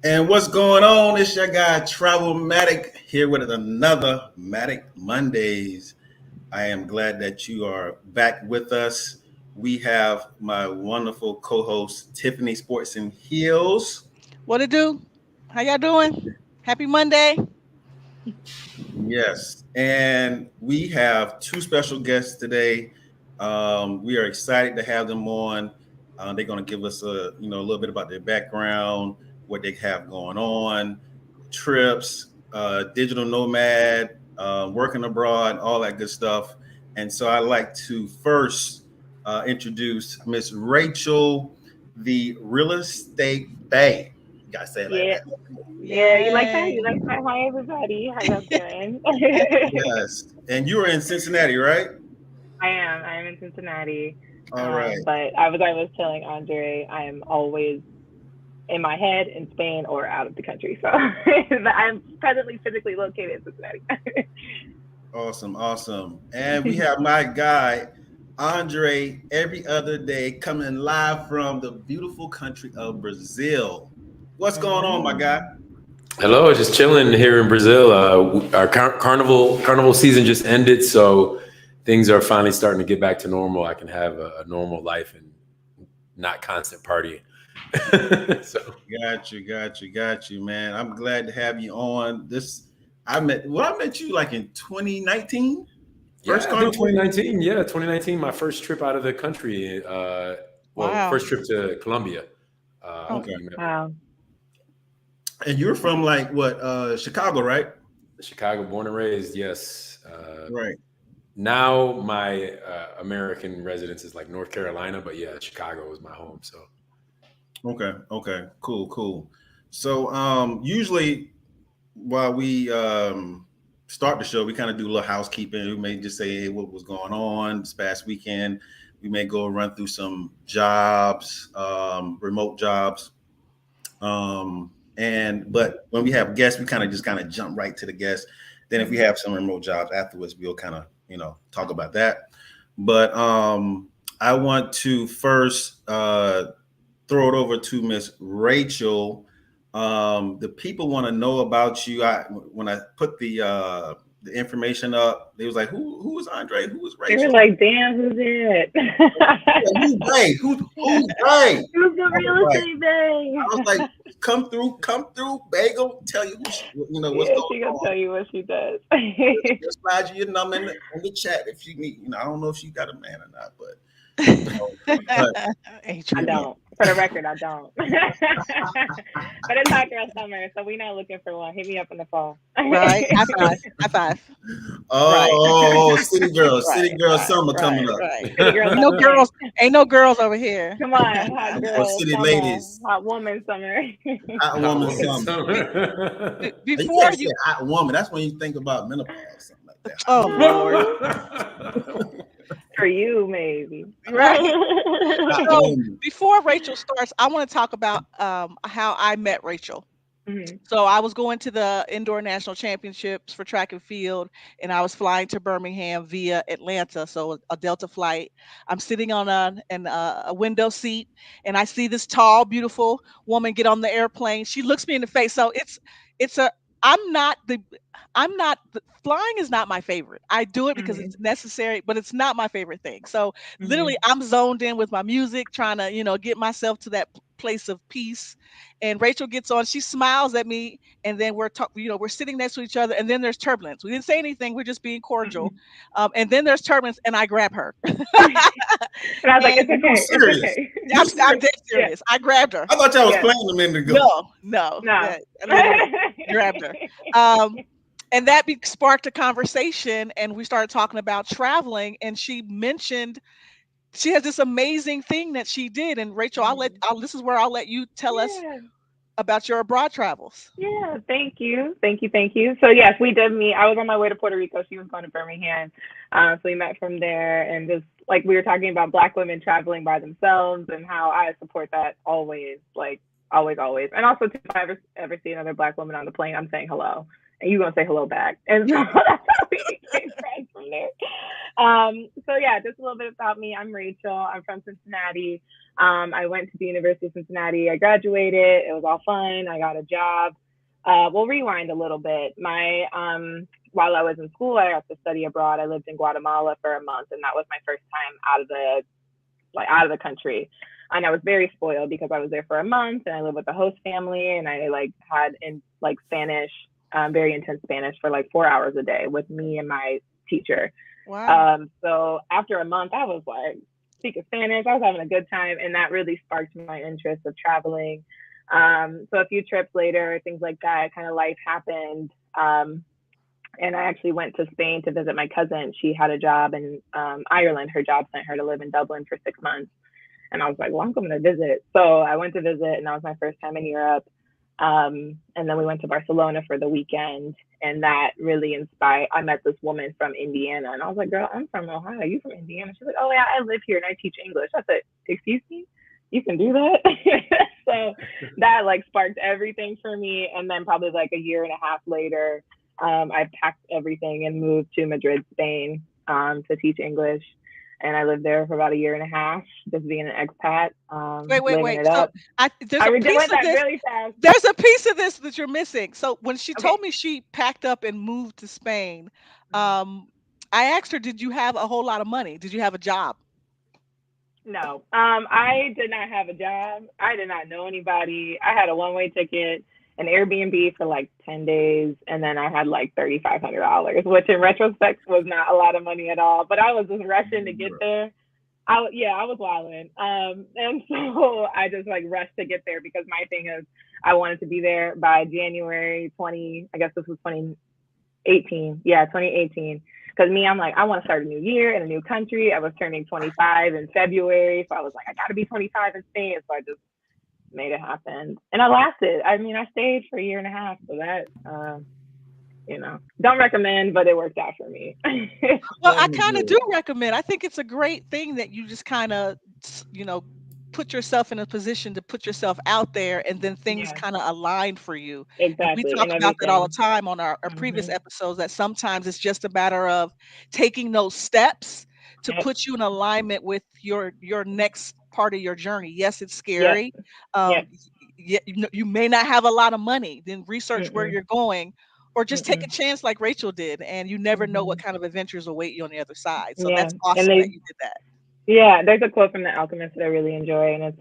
And what's going on? It's your guy Travelmatic here with another Matic Mondays. I am glad that you are back with us. We have my wonderful co-host Tiffany Sports and Heels. What it do? How y'all doing? Happy Monday. Yes, and we have two special guests today. We are excited to have them on. They're going to give us a little bit about their background, what they have going on, trips, digital nomad, working abroad, all that good stuff. And so I'd like to first introduce Miss Rachel, the real estate bae. You gotta say it like Yeah, that. yeah, you like that? Yay. You like that? Hi, everybody. How y'all doing? Yes, and you were in Cincinnati, right? I am in Cincinnati. All right. But I was telling Andre, I am always in my head in Spain or out of the country. So I'm presently physically located in Cincinnati. Awesome, awesome. And we have my guy, Andre, every other day coming live from the beautiful country of Brazil. What's going on, my guy? Hello, just chilling here in Brazil. Our carnival season just ended, so things are finally starting to get back to normal. I can have a normal life and not constant partying. So Got you, man. I'm glad to have you on. I met you like in 2019. yeah, First I think carnival. 2019. Yeah, 2019, my first trip out of the country. Wow. First trip to Colombia. Oh, Okay. We met Wow. And you're from like what, Chicago, right? Chicago, born and raised. Yes. Right. Now my American residence is like North Carolina, but yeah, Chicago was my home. So. Okay. Cool. So usually while we start the show, we kind of do a little housekeeping. We may just say, hey, what was going on this past weekend. We may go run through some jobs, remote jobs. But when we have guests, we kind of jump right to the guests. Then if we have some remote jobs afterwards, we'll kind of, talk about that. But I want to first throw it over to Miss Rachel. The people want to know about you. When I put the information up, they was like, "Who is Andre? Who is They were Rachel? like, damn, who's it? Who's they? Who's they?" Who's the I was real like, estate bae? come through, Bagel. Tell you what's Yeah, going she gonna on. tell you what she does. Just slide you your number in the chat if you need. I don't know if she got a man or not, but but ain't I you? don't. For the record, I don't. But it's hot girl summer, so we not looking for one. Hit me up in the fall. Right. High five. High five. Right. City Right. girl Right. summer coming Right. up. Right. City girl Ain't no summer came. girls. Ain't no girls over here. Come on, hot Or girl city summer, ladies, hot woman summer. hot Hot woman woman summer. summer. You Before can't say you. hot woman. That's when you think about menopause, something like that. Oh Lord. For you, maybe. Right. Hot So woman. before Rachel starts, I want to talk about how I met Rachel. Mhm. So I was going to the indoor national championships for track and field, and I was flying to Birmingham via Atlanta, so a Delta flight. I'm sitting on a window seat, and I see this tall, beautiful woman get on the airplane. She looks me in the face. So it's a I'm not the flying is not my favorite. I do it because Mhm. it's necessary, but it's not my favorite thing. So literally, Mhm. I'm zoned in with my music, trying to get myself to that place of peace. And Rachel gets on, she smiles at me, and then we're sitting next to each other, and then there's turbulence. We didn't say anything, we're just being cordial. Mhm. And then there's turbulence, and I grab her. And I was like, And it's You okay. It's serious? okay. You I'm serious? dead Yeah. serious. I grabbed her. I thought y'all was Yeah. playing a minute ago. No, No. literally grabbed her. Um, and that sparked a conversation, and we started talking about traveling. And she mentioned she has this amazing thing that she did. And Rachel, Mhm. this is where I'll let you tell us Yeah. about your abroad travels. Yeah, thank you. Thank you. Thank you. So yes, we did meet. I was on my way to Puerto Rico. She was going to Birmingham. So we met from there, and just like we were talking about black women traveling by themselves and how I support that always, like always, always. And also too, if I ever see another black woman on the plane, I'm saying hello. And you're gonna say hello back. And so that's how we became friends from there. So yeah, just a little bit about me. I'm Rachel. I'm from Cincinnati. I went to the University of Cincinnati. I graduated. It was all fun. I got a job. We'll rewind a little bit. While I was in school, I got to study abroad. I lived in Guatemala for a month, and that was my first time out of the country. And I was very spoiled because I was there for a month, and I lived with a host family, and I had in Spanish, very intense Spanish for 4 hours a day with me and my teacher. Wow. So after a month, I was speaking Spanish. I was having a good time, and that really sparked my interest of traveling. So a few trips later, things like that, kind of life happened. And I actually went to Spain to visit my cousin. She had a job in Ireland. Her job sent her to live in Dublin for 6 months. And I was like, well, I'm going to visit. So I went to visit, and that was my first time in Europe. And then we went to Barcelona for the weekend. And that really inspired. I met this woman from Indiana. And I was like, girl, I'm from Ohio. You from Indiana? She's like, oh, yeah, I live here and I teach English. I said, excuse me? You can do that? So that sparked everything for me. And then probably a year and a half later, I packed everything and moved to Madrid, Spain, to teach English. And I lived there for about a year and a half, just being an expat, living it up. There's a piece of this. Really fast. There's a piece of this that you're missing. So when she Okay. told me she packed up and moved to Spain, I asked her, did you have a whole lot of money? Did you have a job? No, I did not have a job. I did not know anybody. I had a one-way ticket, an Airbnb for 10 days, and then I had $3,500, which in retrospect was not a lot of money at all. But I was just rushing to get there. I was wilding. And so I just rushed to get there because my thing is I wanted to be there by January 20. I guess this was 2018. Yeah, 2018. Because I'm I want to start a new year in a new country. I was turning 25 in February. So I was I got to be 25 in Spain. So I just made it happen. And I lasted. I stayed for a year and a half. So that, don't recommend, but it worked out for me. Well, I kind of do recommend. I think it's a great thing that you just kind of, put yourself in a position to put yourself out there, and then things kind of align for you. Exactly. And we talk about that all the time on our previous episodes, that sometimes it's just a matter of taking those steps to put you in alignment with your next part of your journey. Yes, it's scary. You may not have a lot of money. Then research where you're going, or just take a chance like Rachel did, and you never know what kind of adventures await you on the other side. So that's awesome that you did that. Yeah, there's a quote from The Alchemist that I really enjoy, and it's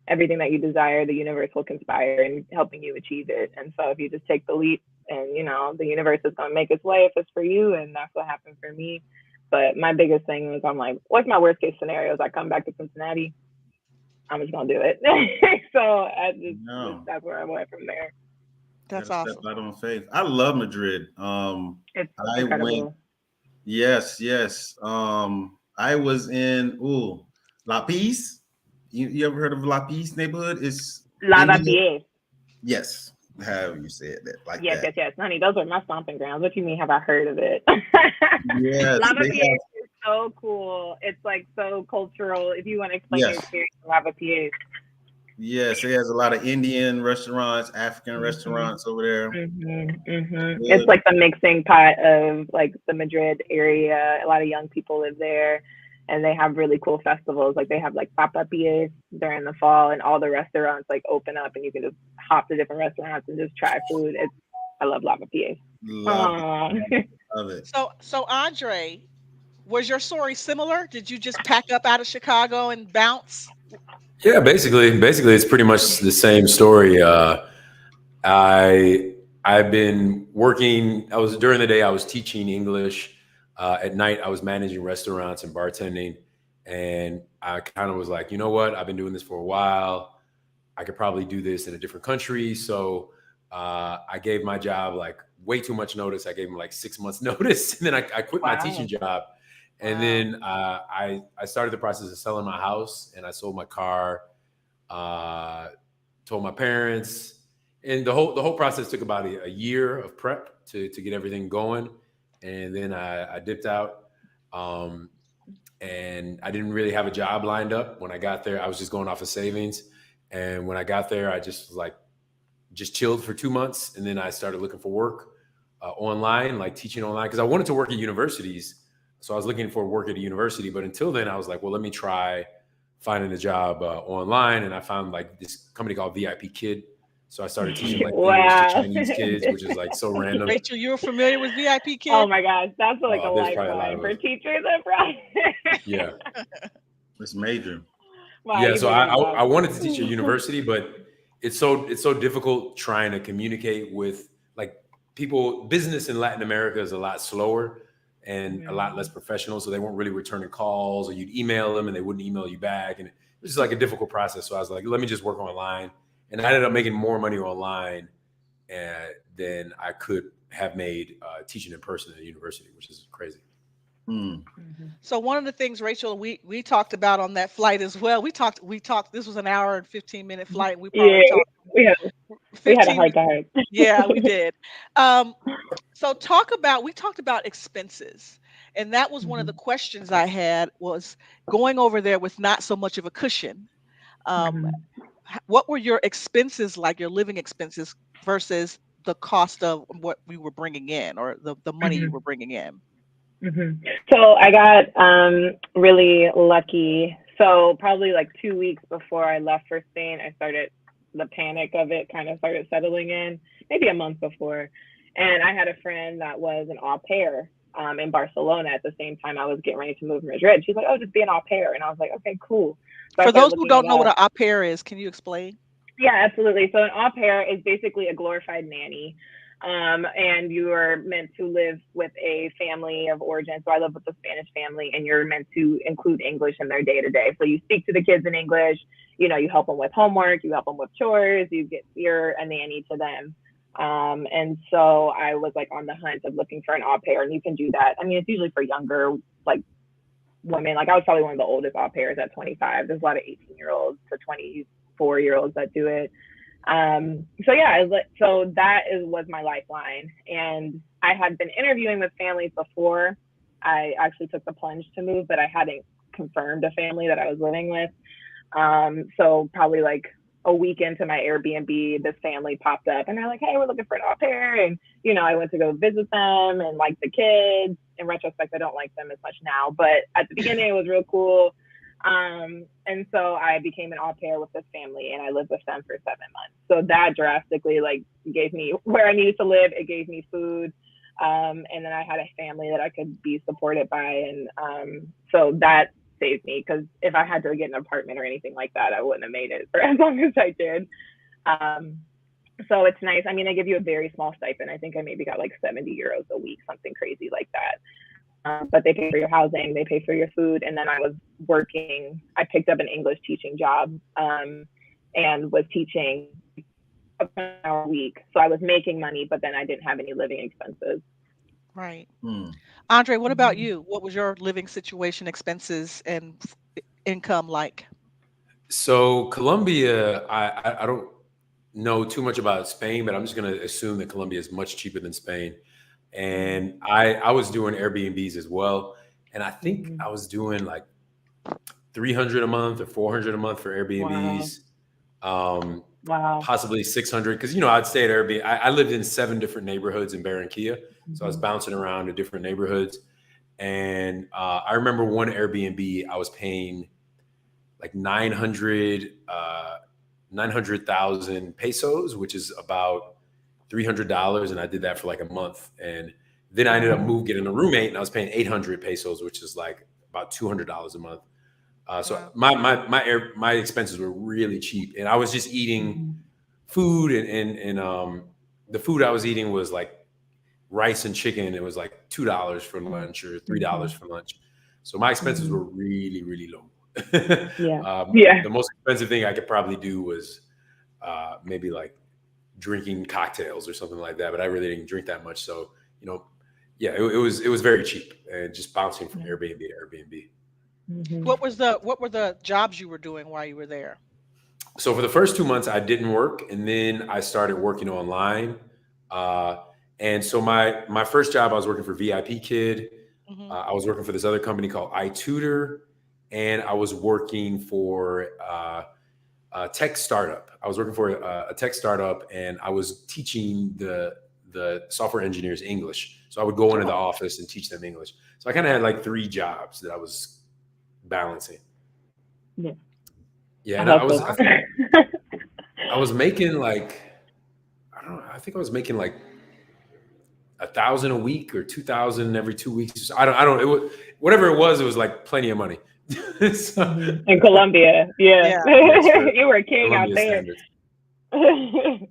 everything that you desire, the universe will conspire in helping you achieve it. And so if you just take the leap, and the universe is going to make its way if it's for you, and that's what happened for me. But my biggest thing was what's my worst case scenario? Is I come back to Cincinnati, I'm just going to do it. So that's where I went from there. That's awesome. Out on faith. I love Madrid. It's incredible. Yes. I was in La Paz. You ever heard of La Paz neighborhood? It's Lavapiés. Yes, however you said that. Yes. Honey, those are my stomping grounds. What do you mean have I heard of it? Yes. Lavapiés is so cool. It's so cultural. If you want to explain your experience of Lavapiés. Yes, it has a lot of Indian restaurants, African restaurants over there. It's the mixing pot of the Madrid area. A lot of young people live there, and they have really cool festivals. They have Papa Pies during the fall, and all the restaurants open up, and you can just hop to different restaurants and just try food. I love Lava Pies. Love it. So Andre, was your story similar? Did you just pack up out of Chicago and bounce? Yeah, basically it's pretty much the same story. I've been working. During the day I was teaching English. At night I was managing restaurants and bartending, and I kind of was like, you know what? I've been doing this for a while. I could probably do this in a different country. So I gave my job way too much notice. I gave him 6 months notice, and then I quit my teaching job. And then I started the process of selling my house, and I sold my car, told my parents, and the whole process took about a year of prep to get everything going. And then I dipped out, and I didn't really have a job lined up when I got there. I was just going off of savings. And when I got there, I just was just chilled for 2 months. And then I started looking for work online, teaching online, because I wanted to work at universities. So I was looking for work at a university. But until then, I was like, well, let me try finding a job online, and I found like this company called VIP Kid. So I started teaching like English to Wow. Chinese kids, which is like so random. Rachel, you're familiar with VIP Kid? Oh my gosh, that's like a There's probably a lot lifeline of for us. teachers and for Yeah. It's major. Wow, Yeah, you so bring it I up. wanted to teach at university, but it's so difficult trying to communicate with like people. Business in Latin America is a lot slower and a lot less professional, so they weren't really returning calls, or you'd email them and they wouldn't email you back, and it was just like a difficult process. So I was like, let me just work online, and I ended up making more money online than I could have made teaching in person at a university, which is crazy. So one of the things, Rachel, we talked about on that flight as well. We talked. This was an hour and 15-minute flight. We Yeah, probably talked we had a 15. heart to heart. Yeah, we did. So we talked about expenses, and that was one of the questions I had, was going over there with not so much of a cushion. What were your expenses like, your living expenses versus the cost of what we were bringing in, or the money you were bringing in? So I got really lucky. So probably like 2 weeks before I left for Spain, the panic of it kind of started settling in, maybe a month before. And I had a friend that was an au pair in Barcelona at the same time I was getting ready to move to Madrid. She's like, oh, just be an au pair. And I was like, okay, cool. So For those who don't know what an au pair is, can you explain? Yeah, absolutely. So an au pair is basically a glorified nanny. And you are meant to live with a family of origin. So I live with a Spanish family, and you're meant to include English in their day to day. So you speak to the kids in English, you help them with homework, you help them with chores, you're a nanny to them. And so I was like on the hunt of looking for an au pair, and you can do that. I mean, it's usually for younger, like women. Like I was probably one of the oldest au pairs at 25. There's a lot of 18-year-olds to 24-year-olds that do it. So that was my lifeline. And I had been interviewing with families before I actually took the plunge to move, but I hadn't confirmed a family that I was living with. So probably like a week into my Airbnb, this family popped up and they're like, hey, we're looking for an au pair. And, I went to go visit them and like the kids. In retrospect, I don't like them as much now, but at the beginning it was real cool. And so I became an au pair with this family, and I lived with them for 7 months. So that drastically gave me where I needed to live. It gave me food. And then I had a family that I could be supported by. And so that saved me, because if I had to get an apartment or anything like that, I wouldn't have made it for as long as I did. So it's nice. I mean, they give you a very small stipend. I think I maybe got like 70 euros a week, something crazy like that. But they pay for your housing, they pay for your food. And then I picked up an English teaching job and was teaching an hour a week. So I was making money, but then I didn't have any living expenses. Right. Andre, what about you? What was your living situation, expenses, and income like? So Colombia, I don't know too much about Spain, but I'm just going to assume that Colombia is much cheaper than Spain. And I was doing Airbnbs as well. And I think I was doing like 300 a month or 400 a month for Airbnbs. Wow. Possibly 600. Because, I'd stay at Airbnb. I lived in 7 different neighborhoods in Barranquilla. So I was bouncing around to different neighborhoods. And I remember one Airbnb, I was paying like 900,000 pesos, which is about $300, and I did that for like a month. And then I ended up getting a roommate, and I was paying 800 pesos, which is like about $200 a month. So my expenses were really cheap, and I was just eating food, and the food I was eating was like rice and chicken. It was like $2 for lunch or $3 for lunch. So my expenses were really, really low. The most expensive thing I could probably do was maybe like drinking cocktails or something like that, but I really didn't drink that much. So, it was very cheap, and just bouncing from Airbnb to Airbnb. What were the jobs you were doing while you were there? So for the first 2 months I didn't work, and then I started working online. And so my first job, I was working for VIP Kid. I was working for this other company called iTutor, and I was working for a tech startup. I was working for a tech startup, and I was teaching the software engineers English. So I would go into the office and teach them English. So I kind of had like 3 jobs that I was balancing. Yeah. Yeah, A and hustle. I was making like, I don't know, I think I was making like 1,000 a week or 2,000 every 2 weeks. I don't, it was, whatever it was like plenty of money. So, In Colombia, yeah. Yeah. yes, You were a king out Colombia there. standards.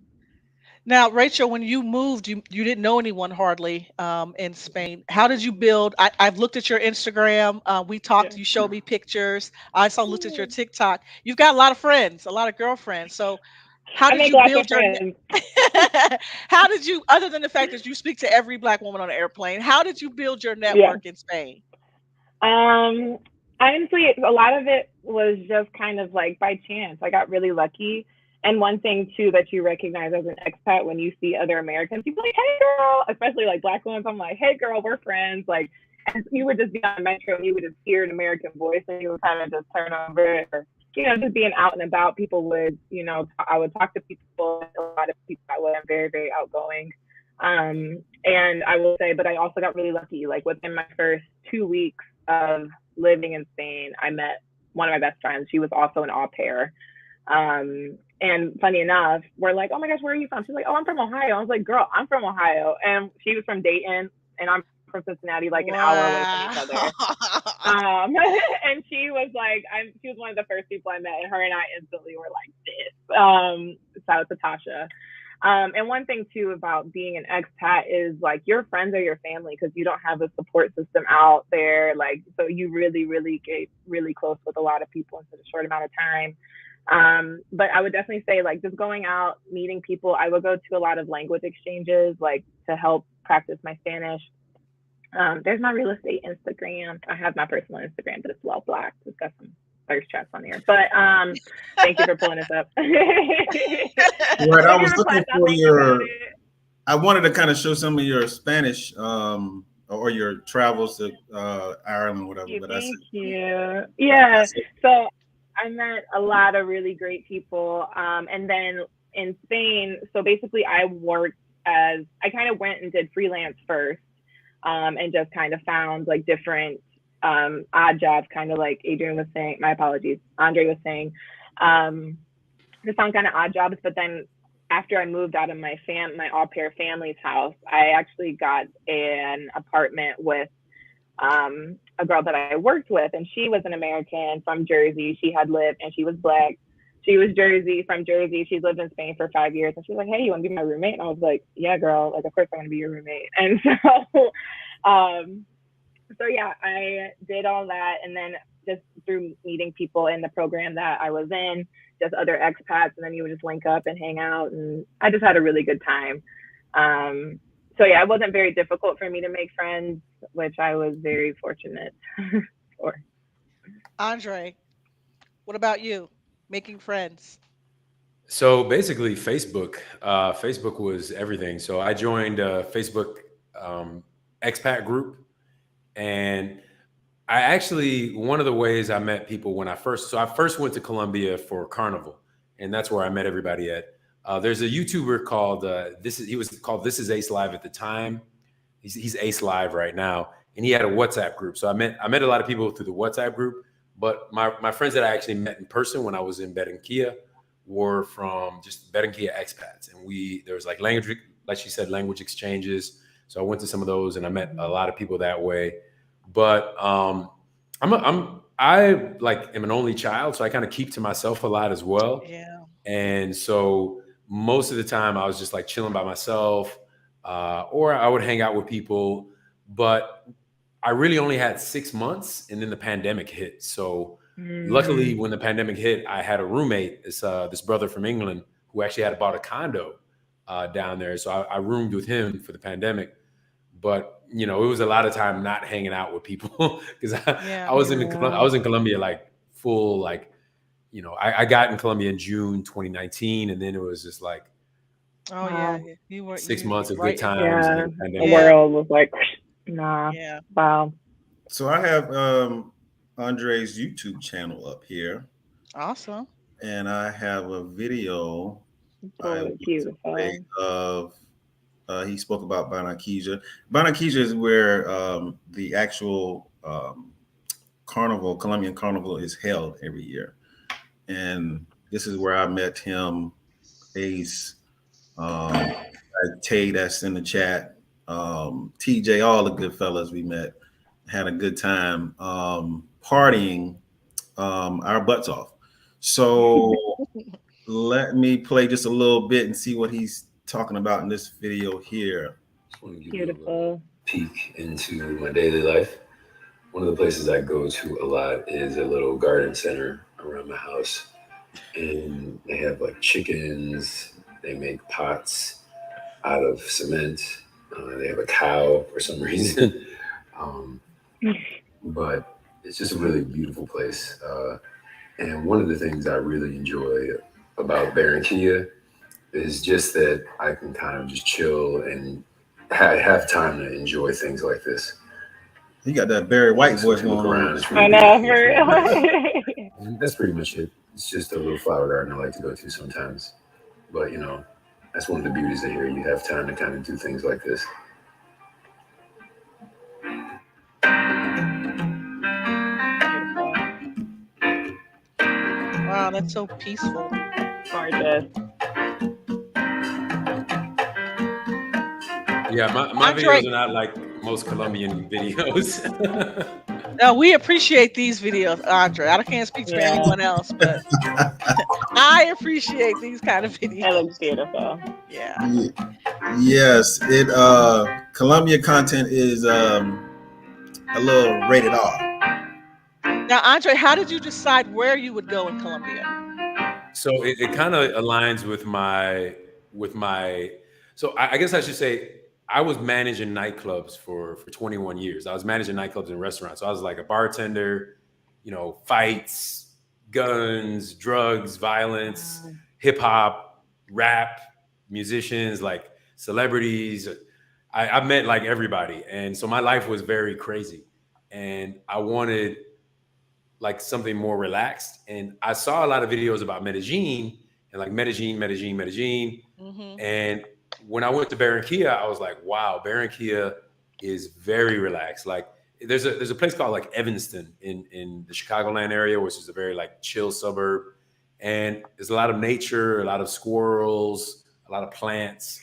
Now, Rachel, when you moved, you didn't know anyone hardly in Spain. How did you build? I've looked at your Instagram. We talked. Yeah. You showed me pictures. I saw looked at your TikTok. You've got a lot of friends, a lot of girlfriends. So, how I did make you lots of build your? friends. How did you, other than the fact that you speak to every black woman on an airplane, how did you build your Yeah. network in Spain? Um, Honestly, a lot of it was just kind of like by chance. I got really lucky. And one thing too that you recognize as an expat when you see other Americans, you're like, "Hey, girl," especially like black ones. I'm like, "Hey, girl, we're friends." Like, and you would just be on the metro and you would just hear an American voice and you would kind of just turn over. Or, just being out and about, people would, I would talk to people. A lot of people that were very, very outgoing. And I will say, but I also got really lucky. Like within my first 2 weeks of living in Spain, I met one of my best friends. She was also an au pair. And funny enough, we're like, "Oh my gosh, where are you from?" She's like, "Oh, I'm from Ohio." I was like, "Girl, I'm from Ohio." And she was from Dayton, and I'm from Cincinnati, like an hour away from each other. And she was like, she was one of the first people I met, and her and I instantly were like this. Shout out to Tasha. And one thing too about being an expat is like your friends are your family because you don't have a support system out there. Like, so you really, really get really close with a lot of people in such a short amount of time. But I would definitely say like just going out, meeting people. I would go to a lot of language exchanges, like to help practice my Spanish. There's my real estate Instagram. I have my personal Instagram, but it's well blacked. It's got some thirst traps on here. But thank you for pulling us up. Right, I was looking for your. I wanted to kind of show some of your Spanish or your travels to Ireland, whatever. Thank you. Yeah. So I met a lot of really great people. And then in Spain, so basically I kind of went and did freelance first and just kind of found like different odd jobs, kind of like Adrian was saying, my apologies, Andre was saying, just found kind of odd jobs. But then after I moved out of my au pair family's house, I actually got an apartment with a girl that I worked with, and she was an American from Jersey. She had lived, and she was black. She was from Jersey. She lived in Spain for 5 years, and she's like, "Hey, you want to be my roommate?" And I was like, "Yeah, girl. Like, of course I want to be your roommate." And so yeah, I did all that, and then just through meeting people in the program that I was in, just other expats, and then you would just link up and hang out, and I just had a really good time. So yeah, it wasn't very difficult for me to make friends, which I was very fortunate for. Andre, what about you? Making friends. So basically, Facebook was everything. So I joined a Facebook expat group, and I actually, one of the ways I met people when I first went to Colombia for Carnival, and that's where I met everybody at. There's a YouTuber called he was called This Is Ace Live at the time. He's Ace Live right now, and he had a WhatsApp group. So I met a lot of people through the WhatsApp group. But my friends that I actually met in person when I was in Barranquilla were from just Barranquilla expats, and there was like language, like she said, language exchanges. So I went to some of those, and I met a lot of people that way. But I like am an only child, so I kind of keep to myself a lot as well. Yeah. And so most of the time I was just like chilling by myself, or I would hang out with people. But I really only had 6 months, and then the pandemic hit. So luckily, when the pandemic hit, I had a roommate, this brother from England, who actually had bought a condo down there. So I roomed with him for the pandemic. But it was a lot of time not hanging out with people because I was in Colombia like full like. I got in Colombia in June 2019, and then it was just like, oh yeah, you were 6 months of right good times. Yeah, And the world was like, nah. Yeah. Wow. So I have Andre's YouTube channel up here, Awesome. and I have a video Beautiful. of he spoke about Barranquilla. Barranquilla is where the actual carnival, Colombian carnival, is held every year. and this is where I met him, Ace, Tay that's in the chat, TJ, all the good fellas we met. Had a good time partying our butts off. So let me play just a little bit and see what he's talking about in this video here. Just want to give you a Beautiful. peek into my daily life. One of the places I go to a lot is a little garden center around my house. And they have like chickens, they make pots out of cement. They have a cow for some reason. um, but it's just a really beautiful place. And one of the things I really enjoy about Barranquilla is just that I can kind of just chill and have time to enjoy things like this. He got that Barry White Just voice look going around. on. It's I really know, beautiful. for real. And that's pretty much it. It's just a little flower garden I like to go to sometimes. But you know, that's one of the beauties of here. You have time to kind of do things like this. Wow, that's so peaceful. Gorgeous. Yeah, my Andre- videos are not like most Colombian videos. we appreciate these videos, Andre. I can't speak for Yeah. anyone else, but I appreciate these kind of It videos. looks beautiful. Yeah. Yes, it Columbia content is a little rated R. Now, Andre, how did you decide where you would go in Colombia? So it kind of aligns with my so I guess I should say I was managing nightclubs for 21 years. I was managing nightclubs and restaurants. So I was like a bartender, you know, fights, guns, drugs, violence, hip hop, rap, musicians, like celebrities. I met like everybody. And so my life was very crazy. And I wanted like something more relaxed. And I saw a lot of videos about Medellin and like Medellin. Mm-hmm. And when I went to Barranquilla, I was like, wow, Barranquilla is very relaxed. Like there's a place called like Evanston in the Chicagoland area, which is a very like chill suburb. And there's a lot of nature, a lot of squirrels, a lot of plants.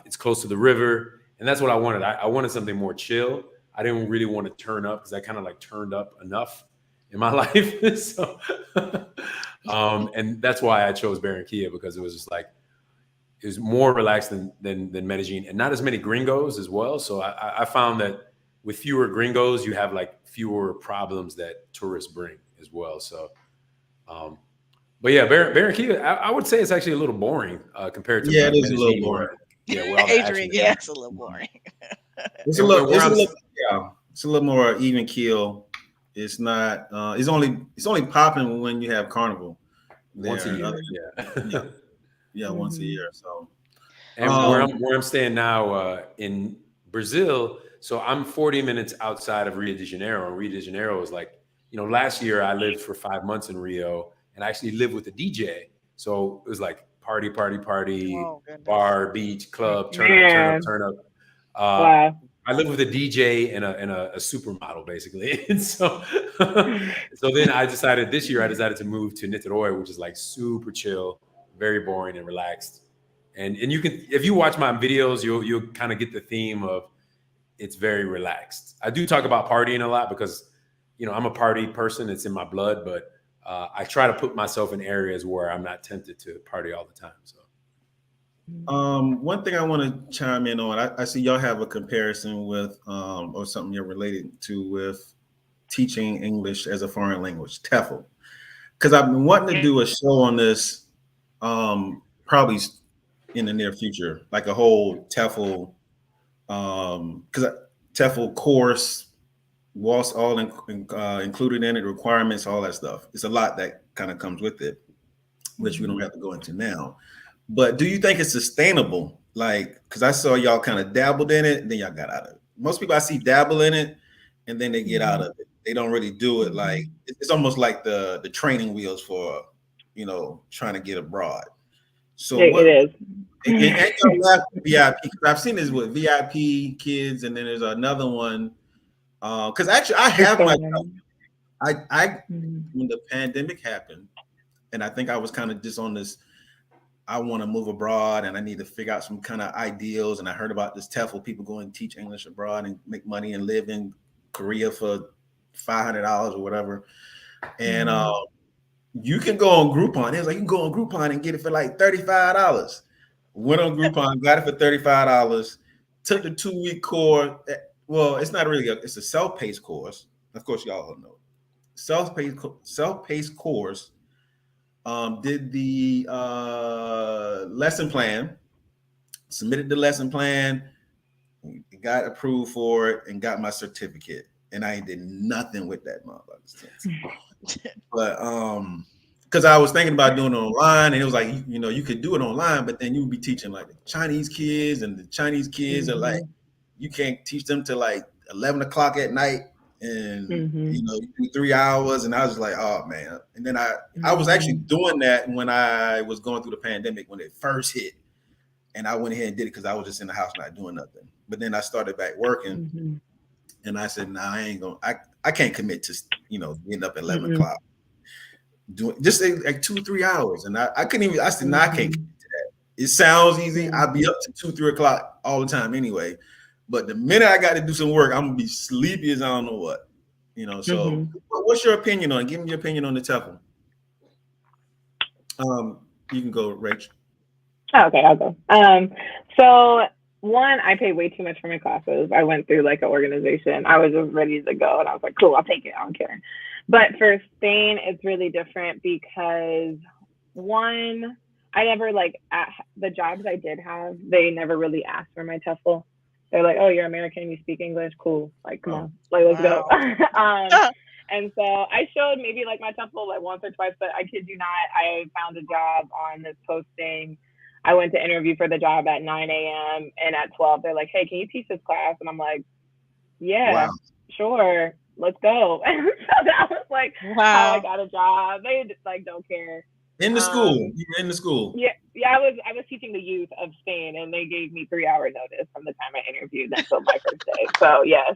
It's close to the river. And that's what I wanted. I wanted something more chill. I didn't really want to turn up because I kind of like turned up enough in my life. So, and that's why I chose Barranquilla, because it was just like, it was more relaxed than Medellin, and not as many gringos as well. So I found that with fewer gringos, you have like fewer problems that tourists bring as well. So, but yeah, Barranquilla, I would say it's actually a little boring compared to Yeah, it is a Medellin, little boring. where all the action Adrian, is. yeah, it's a little boring. It's And a little, where I'm- it's a little more even keel. It's not. It's only popping when you have carnival. once a there. year, yeah. Yeah, once a year. So, And where I'm staying now in Brazil, so I'm 40 minutes outside of Rio de Janeiro. And Rio de Janeiro is like, you know, last year I lived for 5 months in Rio, and I actually lived with a DJ. So it was like party, Oh, goodness. bar, beach, club, turn Man. up. Wow. I lived with a DJ and a supermodel, basically. And so then I decided this year to move to Niterói, which is like super chill, very boring and relaxed. And you can, if you watch my videos, you'll kind of get the theme of it's very relaxed. I do talk about partying a lot because, you know, I'm a party person. It's in my blood, but I try to put myself in areas where I'm not tempted to party all the time. So. one thing I want to chime in on, I see y'all have a comparison with, or something you're related to with teaching English as a foreign language, TEFL. Because I've been wanting to do a show on this, probably in the near future, like a whole TEFL, because TEFL course, was all included in it, requirements, all that stuff. It's a lot that kind of comes with it, which we don't have to go into now. But do you think it's sustainable? Like, because I saw y'all kind of dabbled in it, and then y'all got out of it. Most people I see dabble in it, and then they get out of it. They don't really do it. Like, it's almost like the training wheels for, you know, trying to get abroad. So It is. And y'all left VIP, because I've seen this with VIP kids, and then there's another one. Because actually, I have my. I when the pandemic happened, And I think I was kind of just on this, I want to move abroad and I need to figure out some kind of ideals. And I heard about this TEFL, people going and teach English abroad and make money and live in Korea for $500 or whatever. And you can go on Groupon. It was like, you can go on Groupon and get it for like $35. Went on Groupon, got it for $35, took the 2-week course. Well, it's not really, it's a self-paced course. Of course, y'all know. Self-paced course. Did the lesson plan, submitted the lesson plan, got approved for it, and got my certificate. And I did nothing with that motherfucker. But because I was thinking about doing it online, and it was like, you know, you could do it online, but then you would be teaching like the Chinese kids, and the Chinese kids are like, you can't teach them till like 11 o'clock at night, and you know, you do 3 hours. And I was like, oh man. And then I was actually doing that when I was going through the pandemic, when it first hit, and I went ahead and did it because I was just in the house not doing nothing. But then I started back working, and I said, nah, I ain't gonna, I can't commit to, you know, getting up at 11 o'clock, doing just like 2-3 hours. And I couldn't even, I said, nah, I can't commit to that. It sounds easy. I'll be up to 2-3 o'clock all the time anyway. But the minute I got to do some work, I'm gonna be sleepy as I don't know what, you know. So what's your opinion on it? Give me your opinion on the TEFL. You can go, Rach. Okay, I'll go. So one, I paid way too much for my classes. I went through like an organization. I was just ready to go, and I was like, cool, I'll take it. I don't care. But for Spain, it's really different because one, I never like the jobs I did have, they never really asked for my TEFL. They're like, oh, you're American, you speak English, cool. Like, come on, like, let's go. And so I showed maybe like my TEFL like once or twice, but I kid you not, I found a job on this posting. I went to interview for the job at 9 a.m. and at 12, they're like, hey, can you teach this class? And I'm like, yeah, sure, let's go. And so that was like how I got a job. They just like don't care. In the school, you were in the school. Yeah, I was teaching the youth of Spain, and they gave me 3-hour notice from the time I interviewed until my first day. So yes.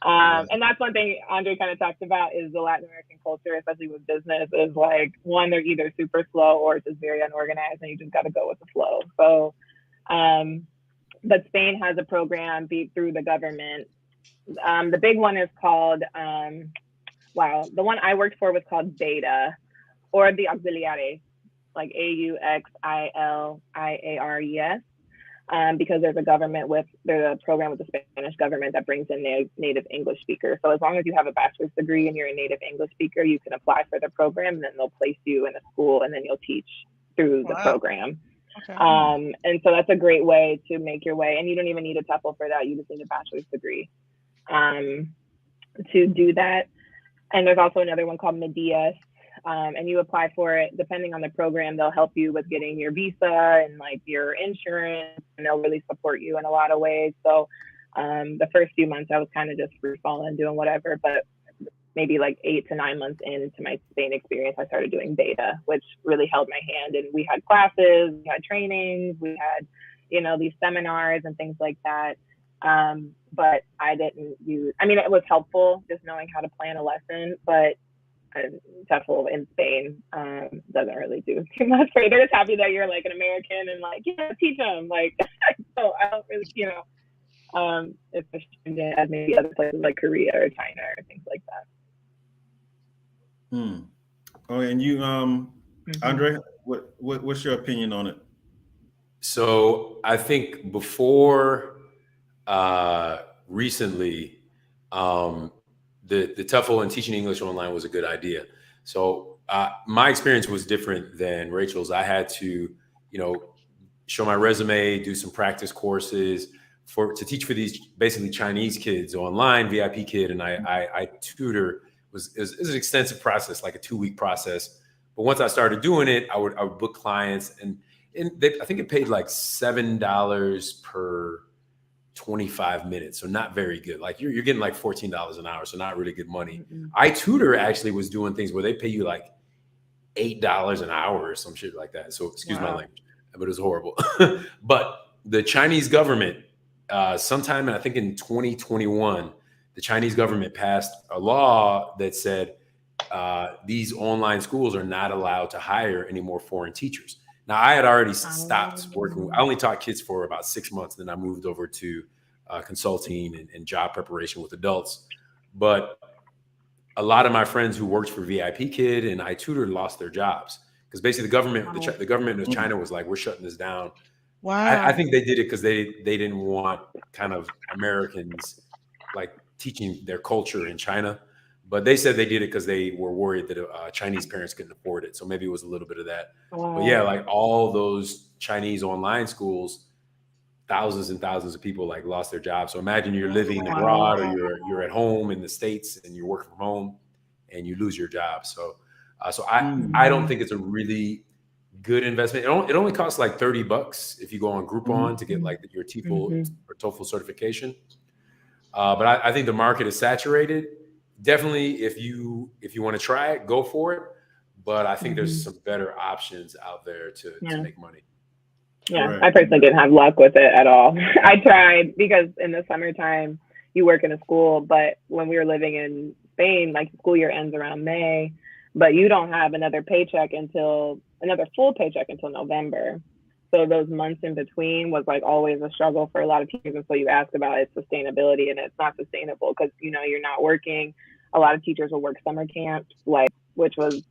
And that's one thing Andre kind of talked about is the Latin American culture, especially with business, is like, one, they're either super slow or it's just very unorganized, and you just got to go with the flow. So, but Spain has a program through the government. The big one is called, the one I worked for was called Beta, or the Auxiliares, like AUXILIARES. Because there's a program with the Spanish government that brings in native English speakers. So as long as you have a bachelor's degree and you're a native English speaker, you can apply for the program, and then they'll place you in a school, and then you'll teach through the program. Okay. And so that's a great way to make your way. And you don't even need a TEFL for that. You just need a bachelor's degree to do that. And there's also another one called Medias. And you apply for it. Depending on the program, they'll help you with getting your visa and like your insurance, and they'll really support you in a lot of ways. So the first few months I was kind of just free falling, doing whatever, but maybe like 8 to 9 months into my Spain experience, I started doing Beta, which really held my hand. And we had classes, we had trainings, we had, you know, these seminars and things like that. But I didn't use, I mean, it was helpful just knowing how to plan a lesson, but TEFL in Spain doesn't really do too much for you. They're just happy that you're like an American and like, yeah, teach them. Like, so I don't really, you know, especially as maybe other places like Korea or China or things like that. Oh, and you, Andre, what's your opinion on it? So I think before recently, the TEFL and teaching English online was a good idea. So my experience was different than Rachel's. I had to, you know, show my resume, do some practice courses to teach for these basically Chinese kids online, VIP kid, and I tutor. It was an extensive process, like a 2-week process. But once I started doing it, I would book clients, and I think it paid like $7 per 25 minutes. So not very good. Like you're getting like $14 an hour. So not really good money. iTutor actually was doing things where they pay you like $8 an hour or some shit like that. So excuse my language, but it was horrible. But the Chinese government, sometime, I think in 2021, the Chinese government passed a law that said these online schools are not allowed to hire any more foreign teachers. Now, I had already stopped working. I only taught kids for about 6 months. Then I moved over to consulting and job preparation with adults. But a lot of my friends who worked for VIP Kid and iTutor lost their jobs because basically the government of China was like, we're shutting this down. Wow. I think they did it because they didn't want kind of Americans like teaching their culture in China. But they said they did it because they were worried that Chinese parents couldn't afford it. So maybe it was a little bit of that. Wow. But yeah, like all those Chinese online schools, thousands and thousands of people like lost their jobs. So imagine you're living abroad or you're at home in the States and you're working from home and you lose your job. So I don't think it's a really good investment. It only costs like $30 if you go on Groupon to get like your TOEFL or TOEFL certification. But I think the market is saturated. Definitely, if you want to try it, go for it. But I think there's some better options out there to make money. Yeah, Right. I personally didn't have luck with it at all. I tried because in the summertime you work in a school, but when we were living in Spain, like the school year ends around May, but you don't have another full paycheck until November. So those months in between was like always a struggle for a lot of teachers. And so you asked about its sustainability, and it's not sustainable because, you're not working. A lot of teachers will work summer camps, which was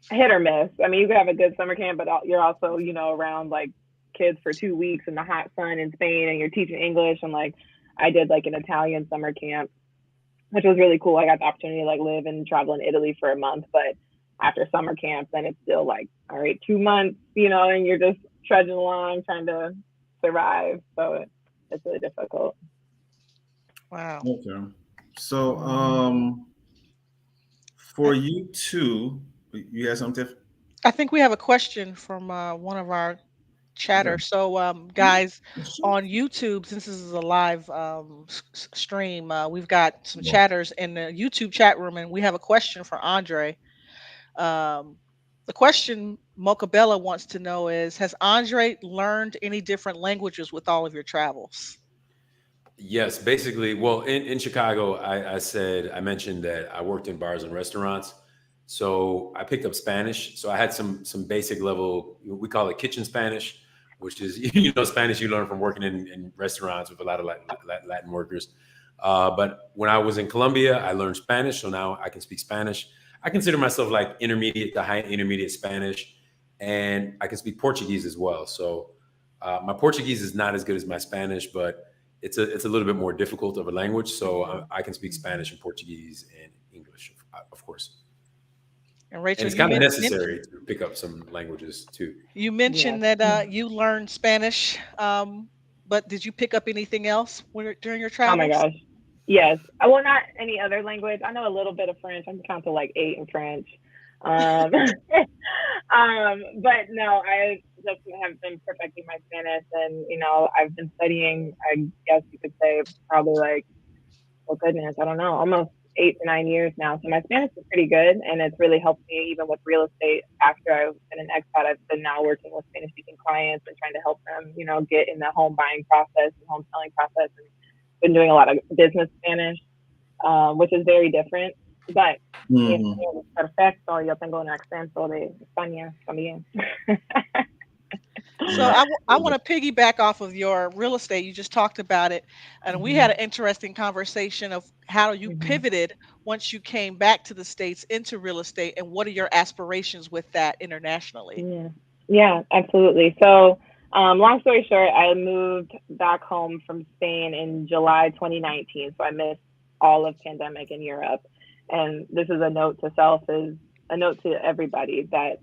hit or miss. I mean, you could have a good summer camp, but you're also, around like kids for 2 weeks in the hot sun in Spain, and you're teaching English. And like, I did like an Italian summer camp, which was really cool. I got the opportunity to like live and travel in Italy for a month, but after summer camp, then it's still like, all right, 2 months, and you're just trudging along trying to survive. So it's really difficult. Wow. Okay. So for you two, you have something different? I think we have a question from one of our chatters. So, guys, on YouTube, since this is a live stream, we've got some chatters in the YouTube chat room, and we have a question for Andre. The question Mocha Bella wants to know is, has Andre learned any different languages with all of your travels? Yes, basically. Well, in Chicago, I mentioned that I worked in bars and restaurants. So I picked up Spanish. So I had some basic level, we call it kitchen Spanish, which is, Spanish you learn from working in restaurants with a lot of Latin workers. But when I was in Colombia, I learned Spanish. So now I can speak Spanish. I consider myself like intermediate to high intermediate Spanish, and I can speak Portuguese as well. So my Portuguese is not as good as my Spanish, but it's a little bit more difficult of a language. So I can speak Spanish and Portuguese and English, of course. And Rachel, And it's kind of necessary to pick up some languages too. You mentioned that you learned Spanish, but did you pick up anything else during your travels? Oh my gosh. Yes. Well, not any other language. I know a little bit of French. I can count to like 8 in French. But no, I just have been perfecting my Spanish, and I've been studying, I guess you could say, probably like, oh goodness, I don't know, almost 8 to 9 years now. So my Spanish is pretty good, and it's really helped me even with real estate. After I've been an expat, I've been now working with Spanish speaking clients and trying to help them, get in the home buying process and home selling process, and been doing a lot of business Spanish, which is very different. But perfecto, yo tengo un acento de España también. So I want to piggyback off of your real estate. You just talked about it, and we had an interesting conversation of how you pivoted once you came back to the States into real estate, and what are your aspirations with that internationally? Yeah, absolutely. So long story short, I moved back home from Spain in July 2019. So I missed all of pandemic in Europe. And this is a note to self, is a note to everybody that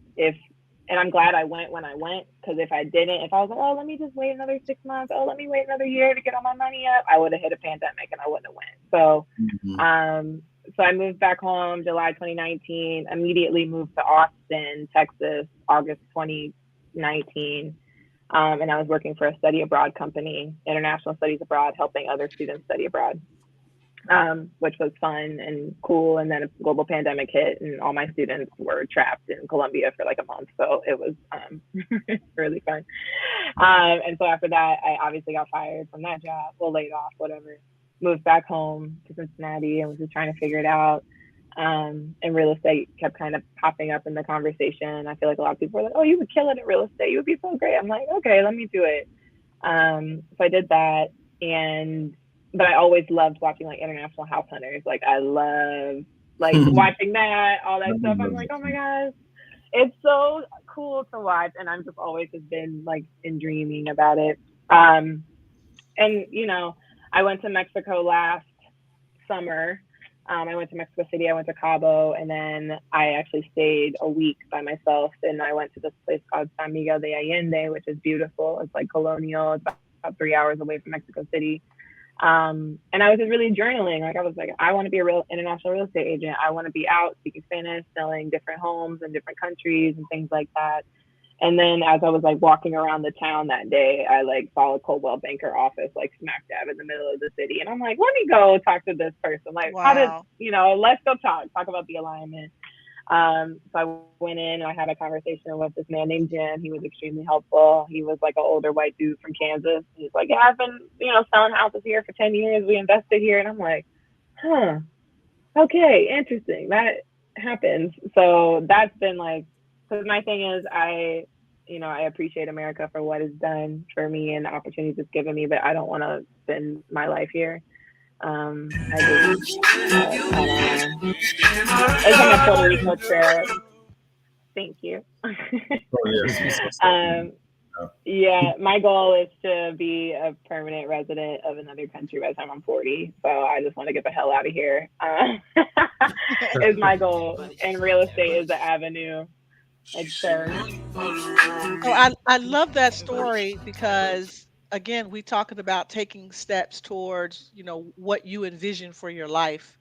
and I'm glad I went when I went, because if I was like, oh, let me just wait another 6 months, oh, let me wait another year to get all my money up, I would have hit a pandemic and I wouldn't have went. So, so I moved back home July 2019, immediately moved to Austin, Texas, August 2019. And I was working for a study abroad company, international studies abroad, helping other students study abroad. Which was fun and cool. And then a global pandemic hit, and all my students were trapped in Colombia for like a month. So it was really fun. And so after that, I obviously got fired from that job, laid off, whatever. Moved back home to Cincinnati and was just trying to figure it out. And real estate kept kind of popping up in the conversation. I feel like a lot of people were like, "Oh, you would kill it in real estate. You would be so great." I'm like, "Okay, let me do it." So I did that, but I always loved watching like International House Hunters. Like I love like watching that, all that stuff. I'm like, oh my gosh, it's so cool to watch, and I'm just always has been like in dreaming about it. And you know, I went to Mexico last summer. I went to Mexico City, I went to Cabo, and then I actually stayed a week by myself. And I went to this place called San Miguel de Allende, which is beautiful. It's like colonial. It's about 3 hours away from Mexico City. And I was just really journaling. Like I was like, I want to be a real international real estate agent. I want to be out speaking Spanish, selling different homes in different countries and things like that. And then as I was like walking around the town that day, I like saw a Coldwell Banker office like smack dab in the middle of the city. And I'm like, let me go talk to this person. Like, how did, let's go talk about the alignment. So I went in and I had a conversation with this man named Jim. He was extremely helpful. He was like an older white dude from Kansas. He's like, yeah, I've been, selling houses here for 10 years. We invested here. And I'm like, okay, interesting. That happens. So that's been like, because my thing is I appreciate America for what it's done for me and the opportunities it's given me, but I don't want to spend my life here. I it's on my Puerto Rico trip. Thank you. Yeah, my goal is to be a permanent resident of another country by the time I'm 40. So I just want to get the hell out of here. Is my goal, and real estate is the avenue. I love that story because again, we talking about taking steps towards what you envision for your life.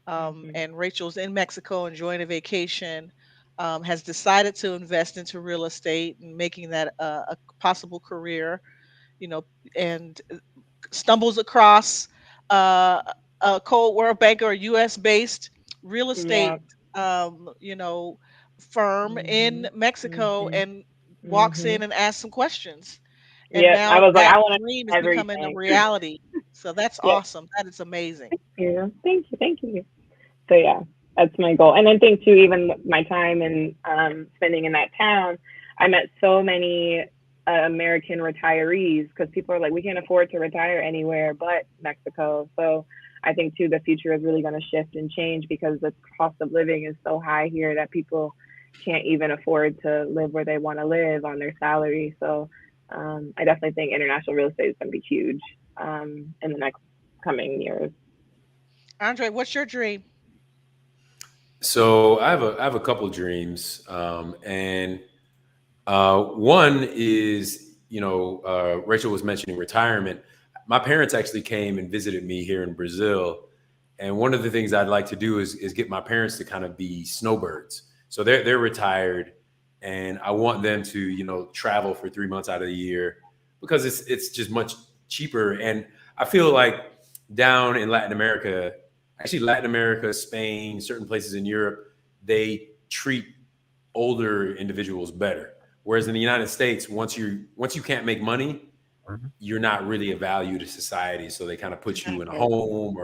And Rachel's in Mexico enjoying a vacation. Has decided to invest into real estate and making that a possible career. And stumbles across a Coldwell Banker, U.S. based real estate. Firm in Mexico and walks in and asks some questions. And now I was that like, I want dream is becoming a reality. So that's awesome. That is amazing. Thank you. So yeah, that's my goal. And I think too, even my time and spending in that town, I met so many American retirees because people are like, we can't afford to retire anywhere but Mexico. So I think too, the future is really going to shift and change because the cost of living is so high here that people can't even afford to live where they want to live on their salary. So I definitely think international real estate is going to be huge in the next coming years. Andre, what's your dream? So I have a couple dreams, and one is Rachel was mentioning retirement. My parents actually came and visited me here in Brazil, and one of the things I'd like to do is get my parents to kind of be snowbirds. So they're retired, and I want them to travel for 3 months out of the year because it's just much cheaper. And I feel like down in Latin America, Spain, certain places in Europe, they treat older individuals better. Whereas in the United States, once you can't make money, you're not really a value to society. So they kind of put you in a home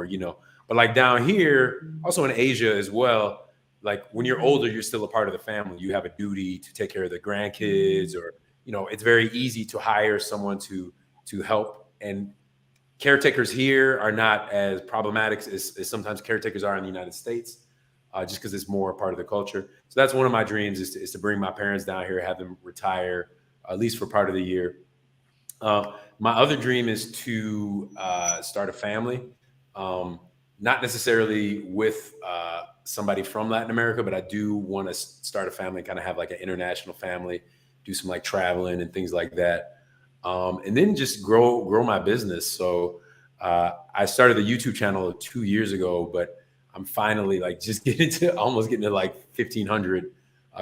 but like down here, also in Asia as well, like when you're older, you're still a part of the family. You have a duty to take care of the grandkids or, it's very easy to hire someone to help. And caretakers here are not as problematic as sometimes caretakers are in the United States, just because it's more a part of the culture. So that's one of my dreams is to bring my parents down here, have them retire, at least for part of the year. My other dream is to start a family, not necessarily with somebody from Latin America, but I do want to start a family, kind of have like an international family, do some like traveling and things like that. And then just grow my business. So I started the YouTube channel 2 years ago, but I'm finally like just almost getting to like 1,500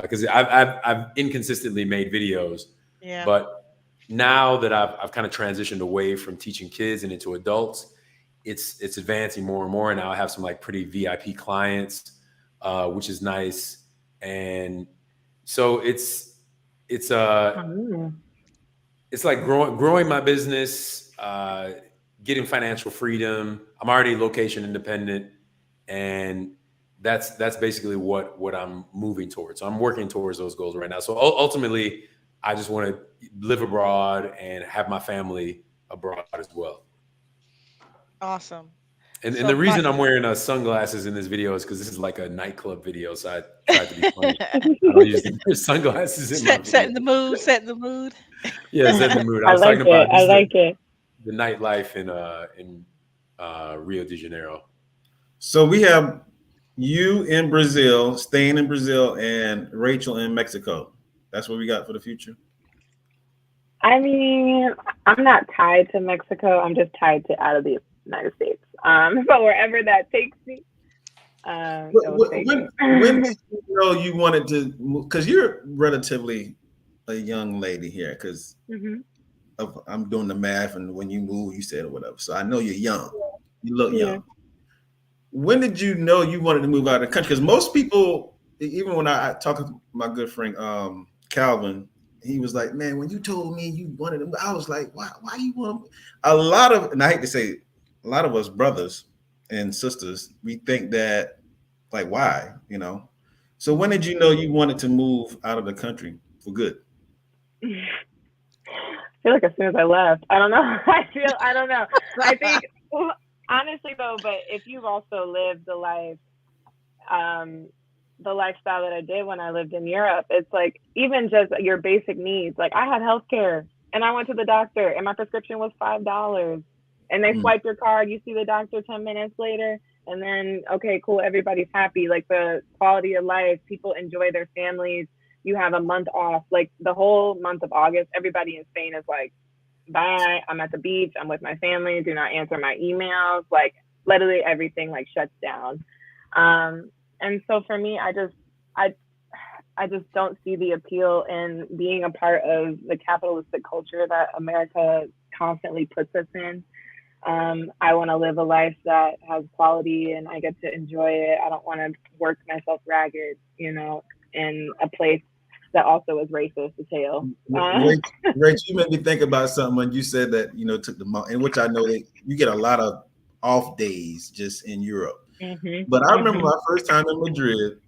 because I've inconsistently made videos. Yeah. But now that I've kind of transitioned away from teaching kids and into adults, it's advancing more and more. And now I have some like pretty VIP clients, which is nice. And so it's like growing my business, getting financial freedom. I'm already location independent, and that's basically what I'm moving towards. So I'm working towards those goals right now. So ultimately, I just want to live abroad and have my family abroad as well. Awesome. And So the my reason I'm wearing sunglasses in this video is because this is like a nightclub video. So I tried to be funny. I don't usually wear sunglasses in my setting video. the mood, setting the mood. Yeah, setting the mood. I I was like talking about it. I like it. the nightlife in Rio de Janeiro. So we have you in Brazil, staying in Brazil, and Rachel in Mexico. That's what we got for the future. I mean, I'm not tied to Mexico. I'm just tied to out of the United States. So wherever that takes me, it will take me. When did you know you wanted to? Because you're relatively a young lady here. Because Mhm. I'm doing the math, and when you move, you said or whatever. So I know you're young. You look Yeah. young. When did you know you wanted to move out of the country? Because most people, even when I talk to my good friend Calvin, he was like, "Man, when you told me you wanted to," I was like, "Why? Why you want?" A lot of, and I hate to say, a lot of us brothers and sisters, we think that, like, why, you know? So when did you know you wanted to move out of the country for good? I feel like as soon as I left, I don't know. I don't know. I think honestly though, but if you've also lived the life, the lifestyle that I did when I lived in Europe, it's like even just your basic needs. Like I had healthcare, and I went to the doctor, and my prescription was $5, and they swipe your card. You see the doctor 10 minutes later, and then okay, cool, everybody's happy. Like the quality of life, people enjoy their families. You have a month off. Like the whole month of August, everybody in Spain is like, bye, I'm at the beach, I'm with my family, do not answer my emails. Like literally everything like shuts down. And so for me, I just don't see the appeal in being a part of the capitalistic culture that America constantly puts us in. I want to live a life that has quality and I get to enjoy it. I don't want to work myself ragged, you know, in a place that also is racist as hell. Rach, you made me think about something when you said that, you know, took the month, in which I know that you get a lot of off days just in Europe. But I remember my first time in Madrid,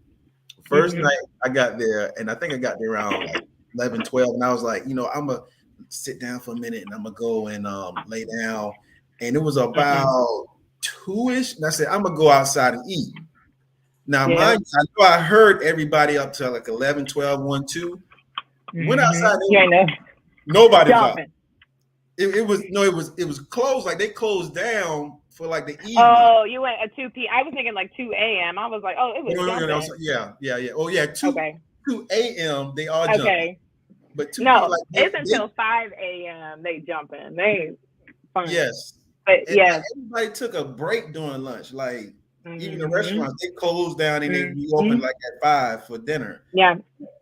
first night I got there, and I think I got there around like 11, 12, and I was like, you know, I'm going to sit down for a minute and I'm going to go and lay down. And it was about 2-ish, and I said, I'm going to go outside and eat. Now, mind you, I know I heard everybody up to like 11, 12, 1, 2. Went outside. Yeah, I know. Nobody was out. It was closed. Like they closed down for like the evening. Oh, you went at 2 p.m. I was thinking like 2 a.m. I was like, oh, it was jumping. Yeah. Oh yeah, 2 a.m. they all jump. Okay. But 2 no, like, it's until 5 a.m. they jumping. They fun. Yes. But yes. Like, everybody took a break during lunch. Like even the restaurants, they closed down and they reopened like at 5 for dinner. Yeah.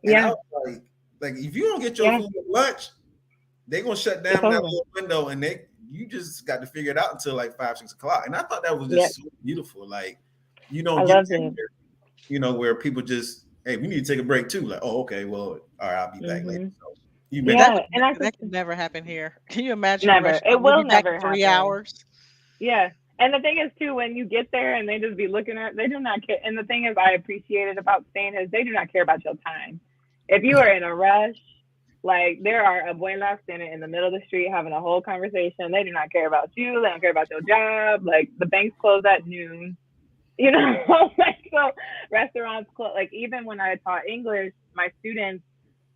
And I was like if you don't get your food at lunch, they're gonna shut down that little window, and you just got to figure it out until like 5, 6 o'clock. And I thought that was just so beautiful. Like you don't get there, you know, where people just, hey, we need to take a break too. Like, oh, okay, well, all right, I'll be back later. So you that could never happen here. Can you imagine? Never. It will never happen. 3 hours. Yeah. And the thing is too, when you get there and they just be looking at, they do not care. And the thing is, I appreciate it about Spain is they do not care about your time. If you are in a rush, like there are abuelas standing in the middle of the street having a whole conversation. They do not care about you. They don't care about your job. Like the banks close at noon. You know, like so restaurants close. Like even when I taught English, my students,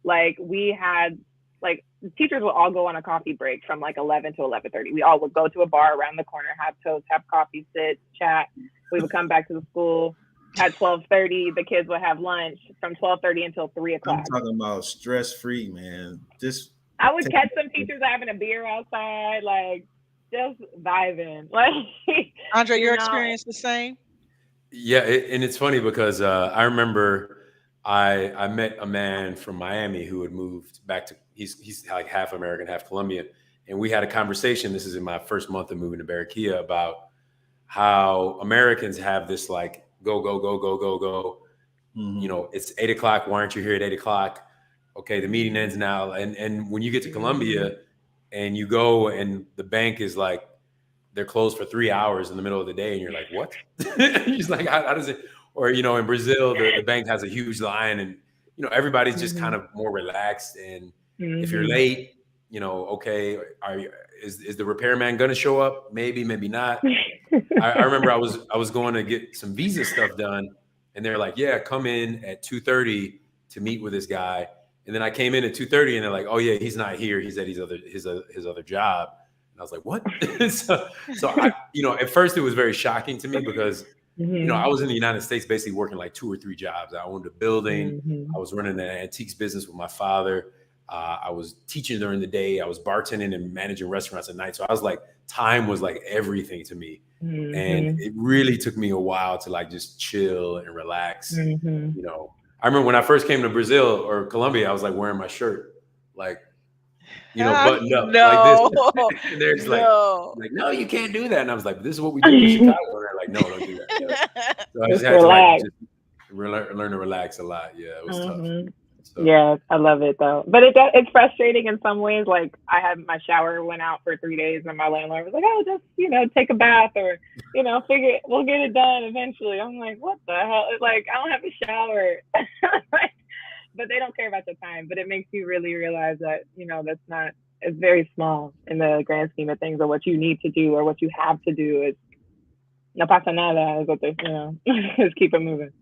like we had like teachers would all go on a coffee break from like 11 to 11:30. We all would go to a bar around the corner, have toast, have coffee, sit, chat. We would come back to the school. At 12:30, the kids would have lunch from 12:30 until 3 o'clock. I'm talking about stress-free, man. I would catch some teachers having a beer outside, like just vibing. Like Andre, your experience the same? Yeah, and it's funny because I remember I met a man from Miami who had moved back to, he's like half American, half Colombian. And we had a conversation, this is in my first month of moving to Barranquilla, about how Americans have this like, go. You know, it's 8 o'clock. Why aren't you here at 8 o'clock? Okay, the meeting ends now. And when you get to Colombia and you go and the bank is like, they're closed for 3 hours in the middle of the day, and you're like, what? He's like, how does it? Or, you know, in Brazil, the bank has a huge line and, you know, everybody's just kind Mm-hmm. of more relaxed. And if you're Mm-hmm. late, you know, okay, is the repairman going to show up? Maybe, maybe not. I remember I was going to get some visa stuff done, and they're like, "Yeah, come in at 2:30 to meet with this guy." And then I came in at 2:30, and they're like, "Oh yeah, he's not here. He's at his other job." And I was like, "What?" so I, you know, at first it was very shocking to me because, you know, I Mm-hmm. was in the United States basically working like 2 or 3 jobs. I owned a building. Mm-hmm. I was running an antiques business with my father. I was teaching during the day. I was bartending and managing restaurants at night. So I was like, time was like everything to me. And Mm-hmm. it really took me a while to like just chill and relax. Mm-hmm. You know, I remember when I first came to Brazil or Colombia, I was like wearing my shirt, like, you know, buttoned up like this. No, And they're just no. like, no, you can't do that. And I was like, this is what we do in Chicago. And they're like, no, don't do that. Yeah. So I just Just had to like relax. just learn to relax a lot. Yeah, it was tough. Mm-hmm. So Yeah, I love it though. But it's frustrating in some ways. Like I had my shower went out for 3 days, and my landlord was like, "Oh, just take a bath, or we'll get it done eventually." I'm like, "What the hell?" It's like I don't have a shower. But they don't care about the time. But it makes you really realize that that's not. It's very small in the grand scheme of things, or what you need to do, or what you have to do. Is no pasa nada, is what they just keep it moving.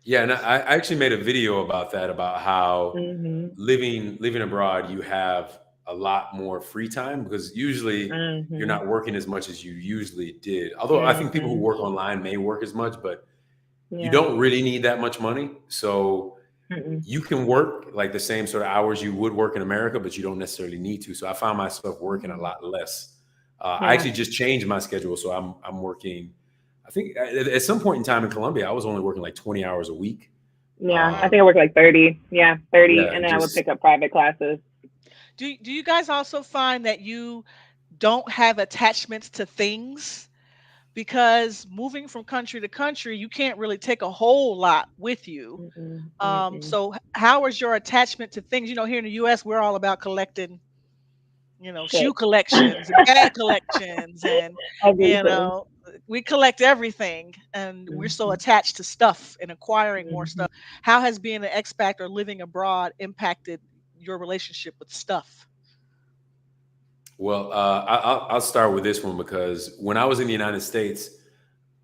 yeah, and I actually made a video about that, about how Mhm. living abroad, you have a lot more free time because usually you're Mhm. not working as much as you usually did. Although I think people who Mhm. work online may work as much, but you Yeah. don't really need that much money. So Mm-mm. you can work like the same sort of hours you would work in America, but you don't necessarily need to. So I found myself working a lot less. I Yeah. actually just changed my schedule, so I'm working. I think at some point in time in Colombia, I was only working like 20 hours a week. Yeah. I Wow. think I work like 30. Yeah, 30, Yeah, and then I would just pick up private classes. Do you guys also find that you don't have attachments to things? Because moving from country to country, you can't really take a whole lot with you. Mm-mm. Mm-mm. So how is your attachment to things? Here in the US, we're all about collecting, shoe Shit. collections and bag collections, and you Everything. know, we collect everything, and we're so Mm-hmm. attached to stuff and acquiring more Mm-hmm. stuff. How has being an expat or living abroad impacted your relationship with stuff? well, I'll start with this one because when I was in the United States,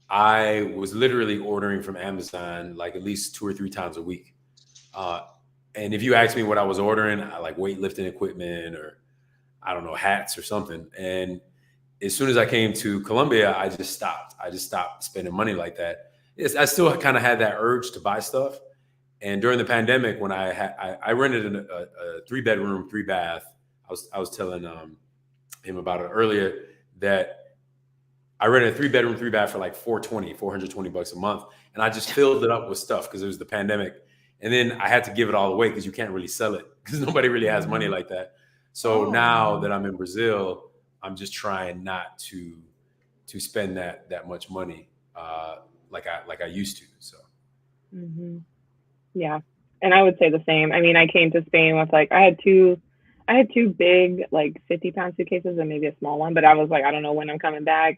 I was literally ordering from Amazon like at least 2 or 3 times a week. Uh, and if you ask me what I was ordering, I like weightlifting equipment or I don't know, hats or something. And as soon as I came to Colombia, I just stopped. I just stopped spending money like that. I still kind of had that urge to buy stuff. And during the pandemic, when I rented a 3 bedroom, 3 bath. I was telling him about it earlier that I rented a 3 bedroom, 3 bath for like 420 bucks a month. And I just filled it up with stuff because it was the pandemic. And then I had to give it all away because you can't really sell it because nobody really has money Mm-hmm. like that. So Oh, now Mm-hmm. that I'm in Brazil, I'm just trying not to spend that much money like I used to. So Mm-hmm. Yeah. And I would say the same. I mean, I came to Spain with like I had two big like 50-pound suitcases and maybe a small one, but I was like, I don't know when I'm coming back.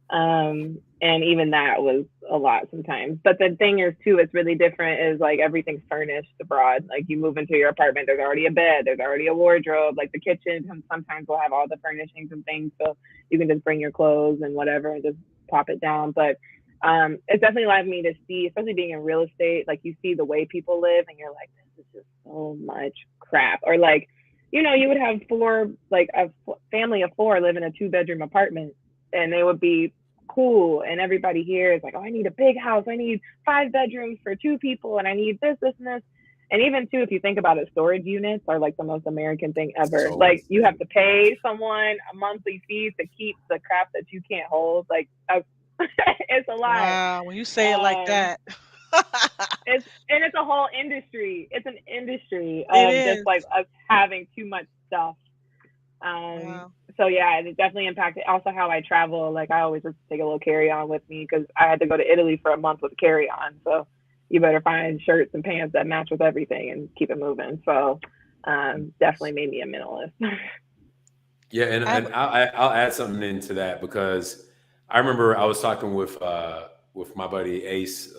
And even that was a lot sometimes. But the thing is too, it's really different is like everything's furnished abroad. Like you move into your apartment, there's already a bed, there's already a wardrobe, like the kitchen sometimes will have all the furnishings and things. So you can just bring your clothes and whatever and just pop it down. But it's definitely allowed me to see, especially being in real estate, like you see the way people live and you're like, this is just so much crap. Or like, you would have a family of 4 live in a 2-bedroom apartment, and they would be cool. And everybody here is like, oh, I need a big house. I need 5 bedrooms for 2 people, and I need this, this, and this. And even too, if you think about it, storage units are like the most American thing ever. so Like you have insane. to pay someone a monthly fee to keep the crap that you can't hold. Like it's a lot. wow. When you say it like Um, that, it's a whole industry. It's an industry it of just is. like us having too much stuff. Um, Wow. so yeah, it definitely impacted also how I travel. Like I always just take a little carry on with me because I had to go to Italy for a month with a carry on. So you better find shirts and pants that match with everything and keep it moving. So definitely made me a minimalist. Yeah, and I have. I'll add something into that because I remember I was talking with with my buddy Ace.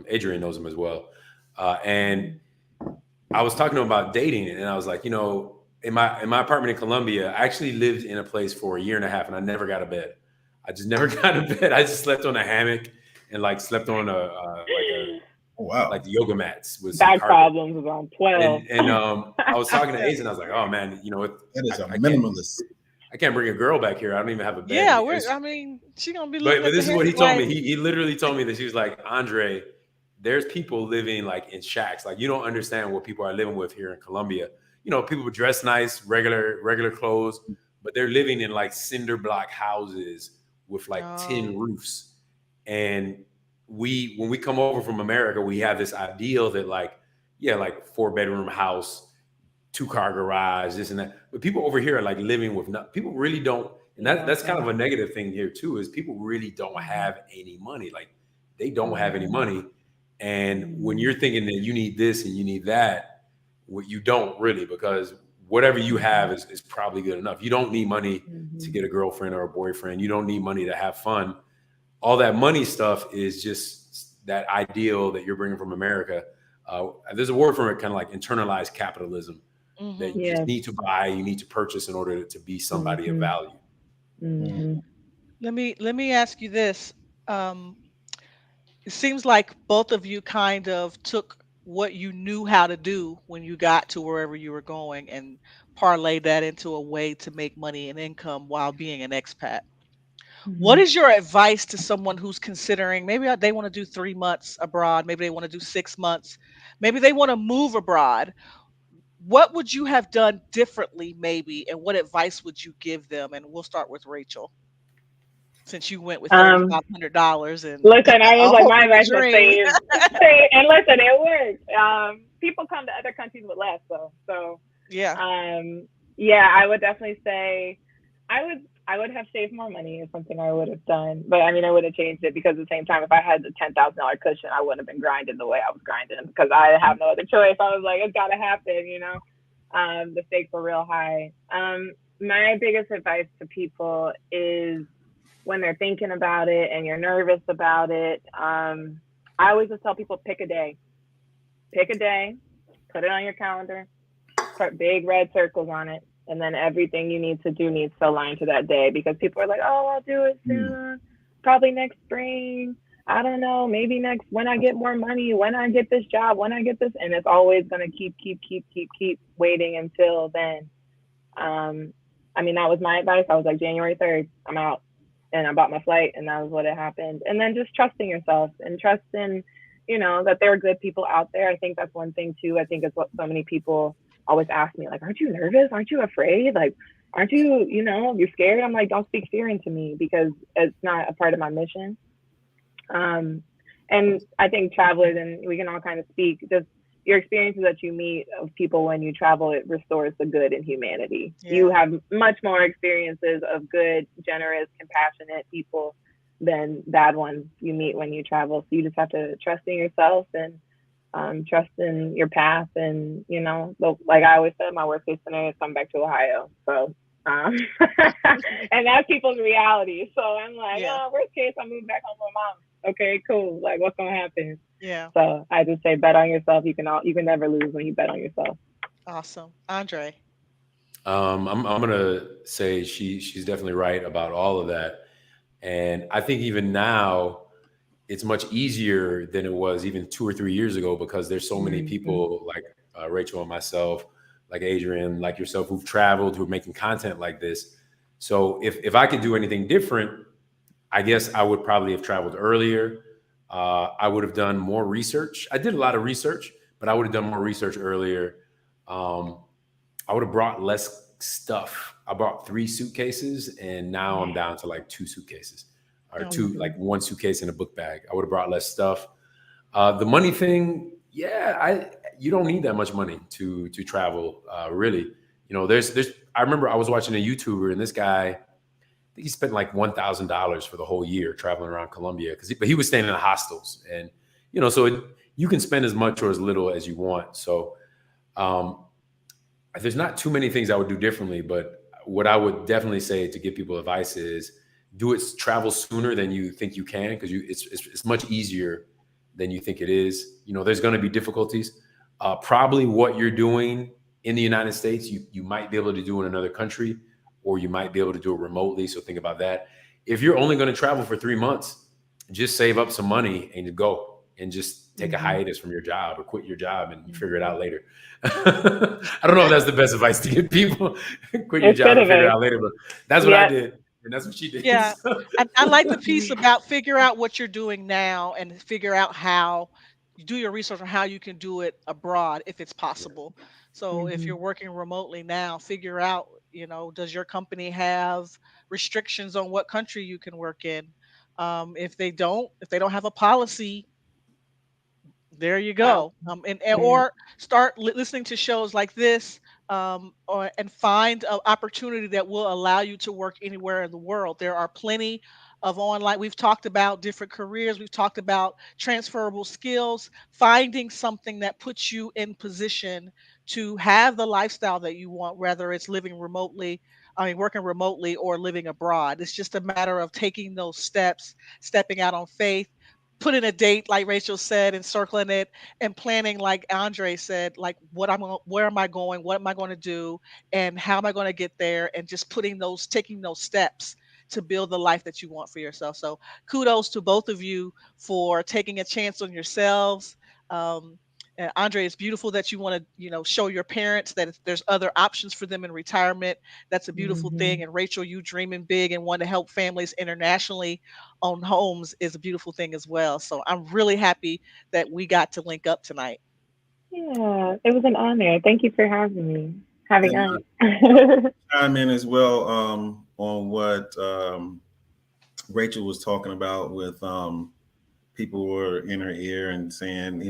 Adrian knows him as well, and I was talking to him about dating, and I was like, in my apartment in Columbia, I actually lived in a place for a year and a half, and I never got a bed. I just never got a bed. I just slept on a hammock and like slept on like the yoga mats with some Back carpet. problems was on 12. And I was talking to Ace, and I was like, oh man, that is a I minimalist. I can't bring a girl back here. I don't even have a bed. Yeah, she gonna be looking. But this is what he told me. He literally told me that she was like, Andre, there's people living like in shacks. Like you don't understand what people are living with here in Colombia. People dress nice, regular clothes, but they're living in like cinder block houses with like tin roofs. And when we come over from America, we have this ideal that like 4-bedroom house, 2-car garage, this and that. But people over here are like living with people really don't. And that's kind of a negative thing here too, is people really don't have any money. Like they don't have any money. And when you're thinking that you need this and you need that, what you don't really, because whatever you have is probably good enough. You don't need money to get a girlfriend or a boyfriend. You don't need money to have fun. All that money stuff is just that ideal that you're bringing from America. There's a word for it, kind of like internalized capitalism, that you just need to buy, you need to purchase in order to be somebody of value. Let me ask you this. It seems like both of you kind of took what you knew how to do when you got to wherever you were going and parlayed that into a way to make money and income while being an expat. What is your advice to someone who's considering, maybe they want to do 3 months abroad, maybe they want to do 6 months, maybe they want to move abroad? What would you have done differently, maybe, and what advice would you give them? And we'll start with Rachel, since you went with $3,500 and listen, I was like, my advice was dream. stay, and listen, it worked. People come to other countries with less, though. So Yeah. I would definitely say I would have saved more money is something I would have done. But I mean, I would have changed it because at the same time, if I had the $10,000 cushion, I wouldn't have been grinding the way I was grinding because I have no other choice. I was like, it's got to happen, the stakes were real high. My biggest advice to people is when they're thinking about it and you're nervous about it, I always just tell people, pick a day, put it on your calendar, put big red circles on it. And then everything you need to do needs to align to that day, because people are like, oh, I'll do it soon, probably next spring. I don't know, maybe when I get more money, when I get this job, when I get this. And it's always going to keep waiting until then. I mean, that was my advice. I was like, January 3rd, I'm out. And I bought my flight, and that was what had happened. And then just trusting yourself and trusting, that there are good people out there. I think that's one thing too. I think it's what so many people always ask me, like, aren't you nervous? Aren't you afraid? Like, aren't you, you're scared? I'm like, don't speak fear into me, because it's not a part of my mission. And I think travelers, and we can all kind of speak, just your experiences that you meet of people when you travel, it restores the good in humanity. Yeah. You have much more experiences of good, generous, compassionate people than bad ones you meet when you travel. So you just have to trust in yourself and trust in your path. And, like I always said, my worst case scenario is come back to Ohio. So, and that's people's reality. So I'm like, worst case, I move back home with mom. Okay, cool. Like, what's going to happen? Yeah. So I just say, bet on yourself. You can never lose when you bet on yourself. Awesome. Andre. I'm gonna say she's definitely right about all of that. And I think even now it's much easier than it was even 2 or 3 years ago, because there's so many people like Rachel and myself, like Adrian, like yourself, who've traveled, who are making content like this. So if I could do anything different, I guess I would probably have traveled earlier. I would have done more research. I did a lot of research, but I would have done more research earlier. I would have brought less stuff. I brought 3 suitcases, and now I'm down to like 2 suitcases, or like 1 suitcase and a book bag. I would have brought less stuff. The money thing, you don't need that much money to travel, really. I remember I was watching a YouTuber, and this guy, I think he spent like $1,000 for the whole year traveling around Colombia, but he was staying in the hostels, and you can spend as much or as little as you want. So there's not too many things I would do differently, but what I would definitely say to give people advice is travel sooner than you think you can, because it's much easier than you think it is. There's going to be difficulties. Probably what you're doing in the United States, you might be able to do in another country, or you might be able to do it remotely. So think about that. If you're only going to travel for 3 months, just save up some money and go and just take a hiatus from your job or quit your job and figure it out later. I don't know if that's the best advice to give people. Quit your job and figure it out later, but that's what I did. And that's what she did. Yeah. I like the piece about figure out what you're doing now and figure out how you do your research on how you can do it abroad if it's possible. So if you're working remotely now, figure out, does your company have restrictions on what country you can work in? If they don't have a policy, there you Wow. go. Or start listening to shows like this, and find an opportunity that will allow you to work anywhere in the world. There are plenty of online. We've talked about different careers. We've talked about transferable skills. Finding something that puts you in position to have the lifestyle that you want, whether it's working remotely or living abroad. It's just a matter of taking those steps, stepping out on faith, putting a date like Rachel said and circling it, and planning like Andre said, like where am I going, what am I going to do, and how am I going to get there, and just taking those steps to build the life that you want for yourself. So kudos to both of you for taking a chance on yourselves. And Andre, it's beautiful that you want to, show your parents that there's other options for them in retirement. That's a beautiful thing. And Rachel, you dreaming big and want to help families internationally own homes is a beautiful thing as well. So I'm really happy that we got to link up tonight. Yeah, it was an honor. Thank you for having me. Having And us. chime in as well on what Rachel was talking about with people were in her ear and saying,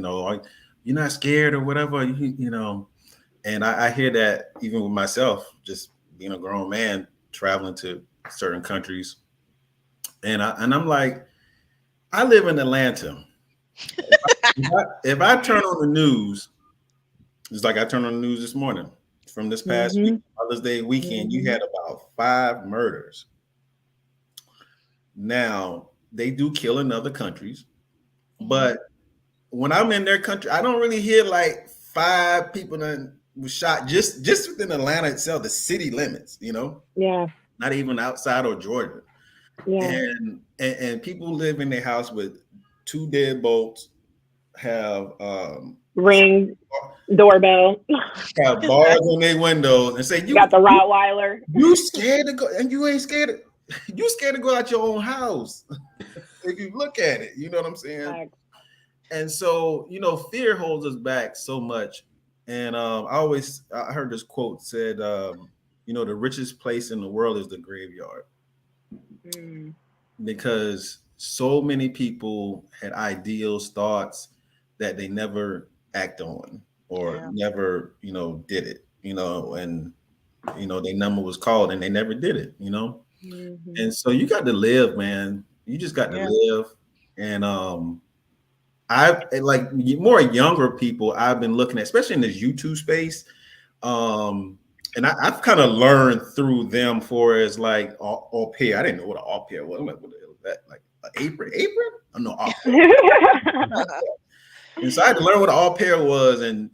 you're not scared or whatever, And I hear that even with myself, just being a grown man traveling to certain countries, and I'm like, I live in Atlanta. If I turn on the news, it's like I turned on the news this morning from this past week, Mother's Day weekend. You had about 5 murders. Now they do kill in other countries, but when I'm in their country, I don't really hear like 5 people that was shot just within Atlanta itself, the city limits. Yeah. Not even outside of Georgia. Yeah. And people live in their house with 2 deadbolts, have Ring doorbell. have bars on their windows, and say, You got the Rottweiler. You scared to go, and you ain't scared. You scared to go out your own house. If you look at it, you know what I'm saying. And so, fear holds us back so much. And I heard this quote said, the richest place in the world is the graveyard. Because so many people had ideals, thoughts that they never act on or never, did it, and, their number was called and they never did it, And so you got to live, man. You just got to live. And I like more younger people I've been looking at, especially in this YouTube space. And I've kind of learned through them for as like au pair. I didn't know what an au pair was. I'm like, what is that? Like an apron? Oh, no, au pair. And so I had to learn what an au pair was, and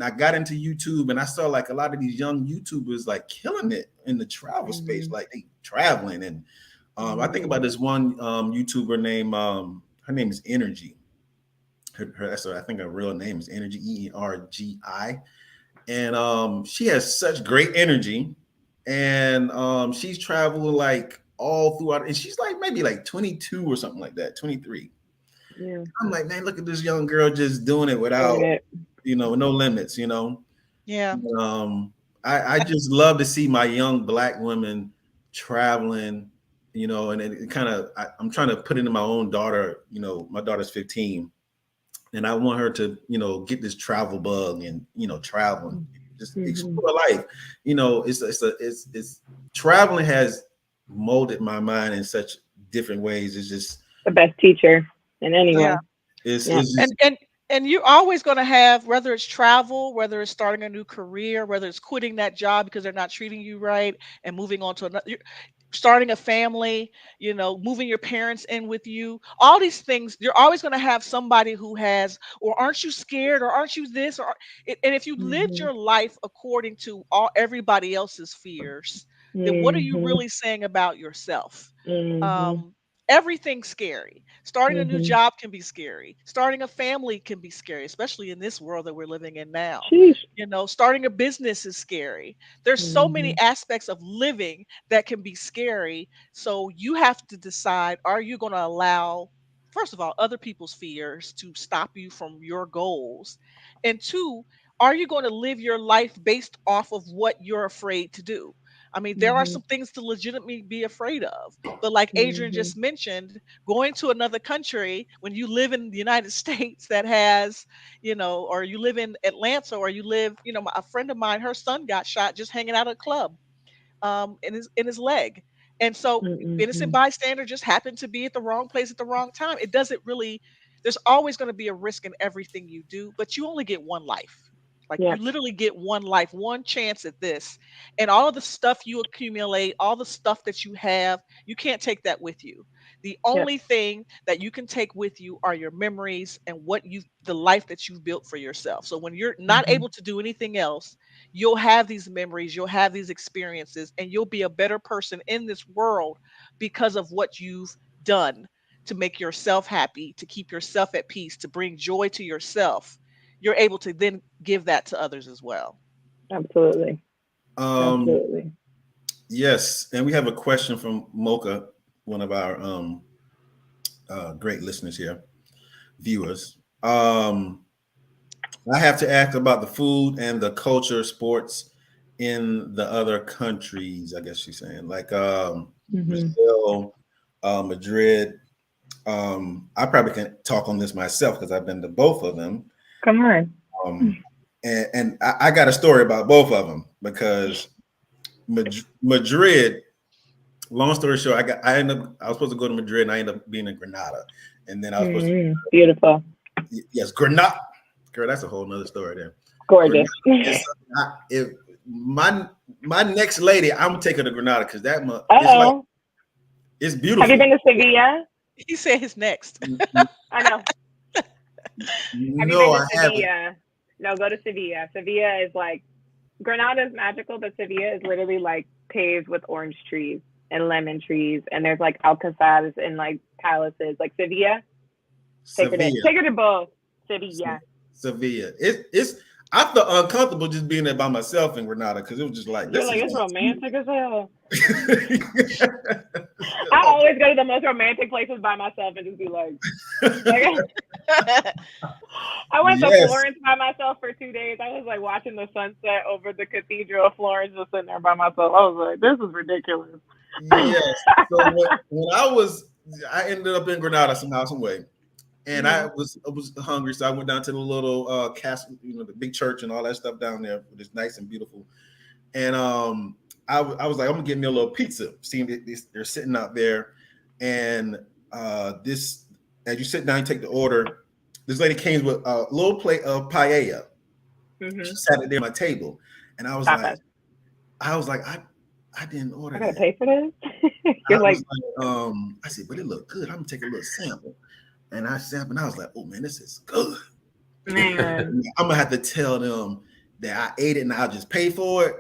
I got into YouTube, and I saw like a lot of these young YouTubers like killing it in the travel space, like they traveling. And I think about this one YouTuber named her name is Energy. I think her real name is Energy, ERGI. And she has such great energy, and she's traveled like all throughout, and she's like maybe like 22 or something like that, 23. Yeah. I'm like, man, look at this young girl just doing it without, no limits, Yeah. I just love to see my young Black women traveling, and it kind of, I'm trying to put it in my own daughter. My daughter's 15. And I want her to, get this travel bug and, traveling, just explore life. It's traveling has molded my mind in such different ways. It's just the best teacher in any way. It's just, and you're always going to have, whether it's travel, whether it's starting a new career, whether it's quitting that job because they're not treating you right and moving on to another. starting a family, moving your parents in with you, all these things, you're always going to have somebody who has, or aren't you scared, or aren't you this, and if you lived Mhm. your life according to everybody else's fears, then what are you Mhm. really saying about yourself? Mhm. um Everything's scary. Starting a new Mhm. job can be scary. Starting a family can be scary, especially in this world that we're living in now. Sheesh. Starting a business is scary. There's so many Mhm. aspects of living that can be scary. So you have to decide, are you going to allow, first of all, other people's fears to stop you from your goals? And two, are you going to live your life based off of what you're afraid to do? I mean, there are Mhm. some things to legitimately be afraid of. But like Adrian Mhm. just mentioned, going to another country when you live in the United States that has, or you live in Atlanta, or you live, a friend of mine, her son got shot just hanging out at a club, in his leg. And so innocent Mhm. bystander just happened to be at the wrong place at the wrong time. It doesn't really, there's always going to be a risk in everything you do, but you only get one life. Like, you Yep. literally get one life, one chance at this. And all of the stuff you accumulate, all the stuff that you have, you can't take that with you. The Yep. only thing that you can take with you are your memories and the life that you've built for yourself. So when you're not Mhm. able to do anything else, you'll have these memories, you'll have these experiences, and you'll be a better person in this world because of what you've done to make yourself happy, to keep yourself at peace, to bring joy to yourself. You're able to then give that to others as well. Absolutely. Um, Absolutely. yes, and we have a question from Mocha, one of our great listeners here, viewers. I have to ask about the food and the culture, sports in the other countries. I guess she's saying, like Mhm. Brazil, Madrid. I probably can talk on this myself because I've been to both of them. Come on. Um, and I got a story about both of them because Madrid. Long story short, I was supposed to go to Madrid and I ended up being in Granada, and then I was supposed to Beautiful. yes, Granada. Girl, that's a whole nother story there. Granada Gorgeous. is if my next lady, I'm gonna take her to Granada because it's like Uh-oh. it's Have you beautiful. been to Sevilla? He said his next. I know. Have you No, been to I haven't. Sevilla? No, go to Sevilla. Sevilla is like, Granada is magical, but Sevilla is literally like paved with orange trees and lemon trees, and there's like alcazars and like palaces. Like Sevilla, Sevilla. take her to both. Sevilla. Sevilla. It's I felt uncomfortable just being there by myself in Granada because it was just like You're this like, is it's romantic as hell. like I always go to the most romantic places by myself and just be like I went to yes. Florence by myself for 2 days. I was like watching the sunset over the Cathedral of Florence, just sitting there by myself. I was like, this is ridiculous. Yes. So when I ended up in Granada somehow, some way, and I was hungry, so I went down to the little castle, the big church and all that stuff down there. It's nice and beautiful. And I was like, I'm gonna get me a little pizza. Seeing they're sitting out there, and this as you sit down, you take the order. This lady came with a little plate of paella. She sat it there at my table, and Stop it. I was like, I didn't order I gotta that. pay for this. I You're was like, like, I said, but it looked good. I'm gonna take a little sample. And I sampled, and I was like, oh man, this is good. man. I'm gonna have to tell them that I ate it and I'll just pay for it.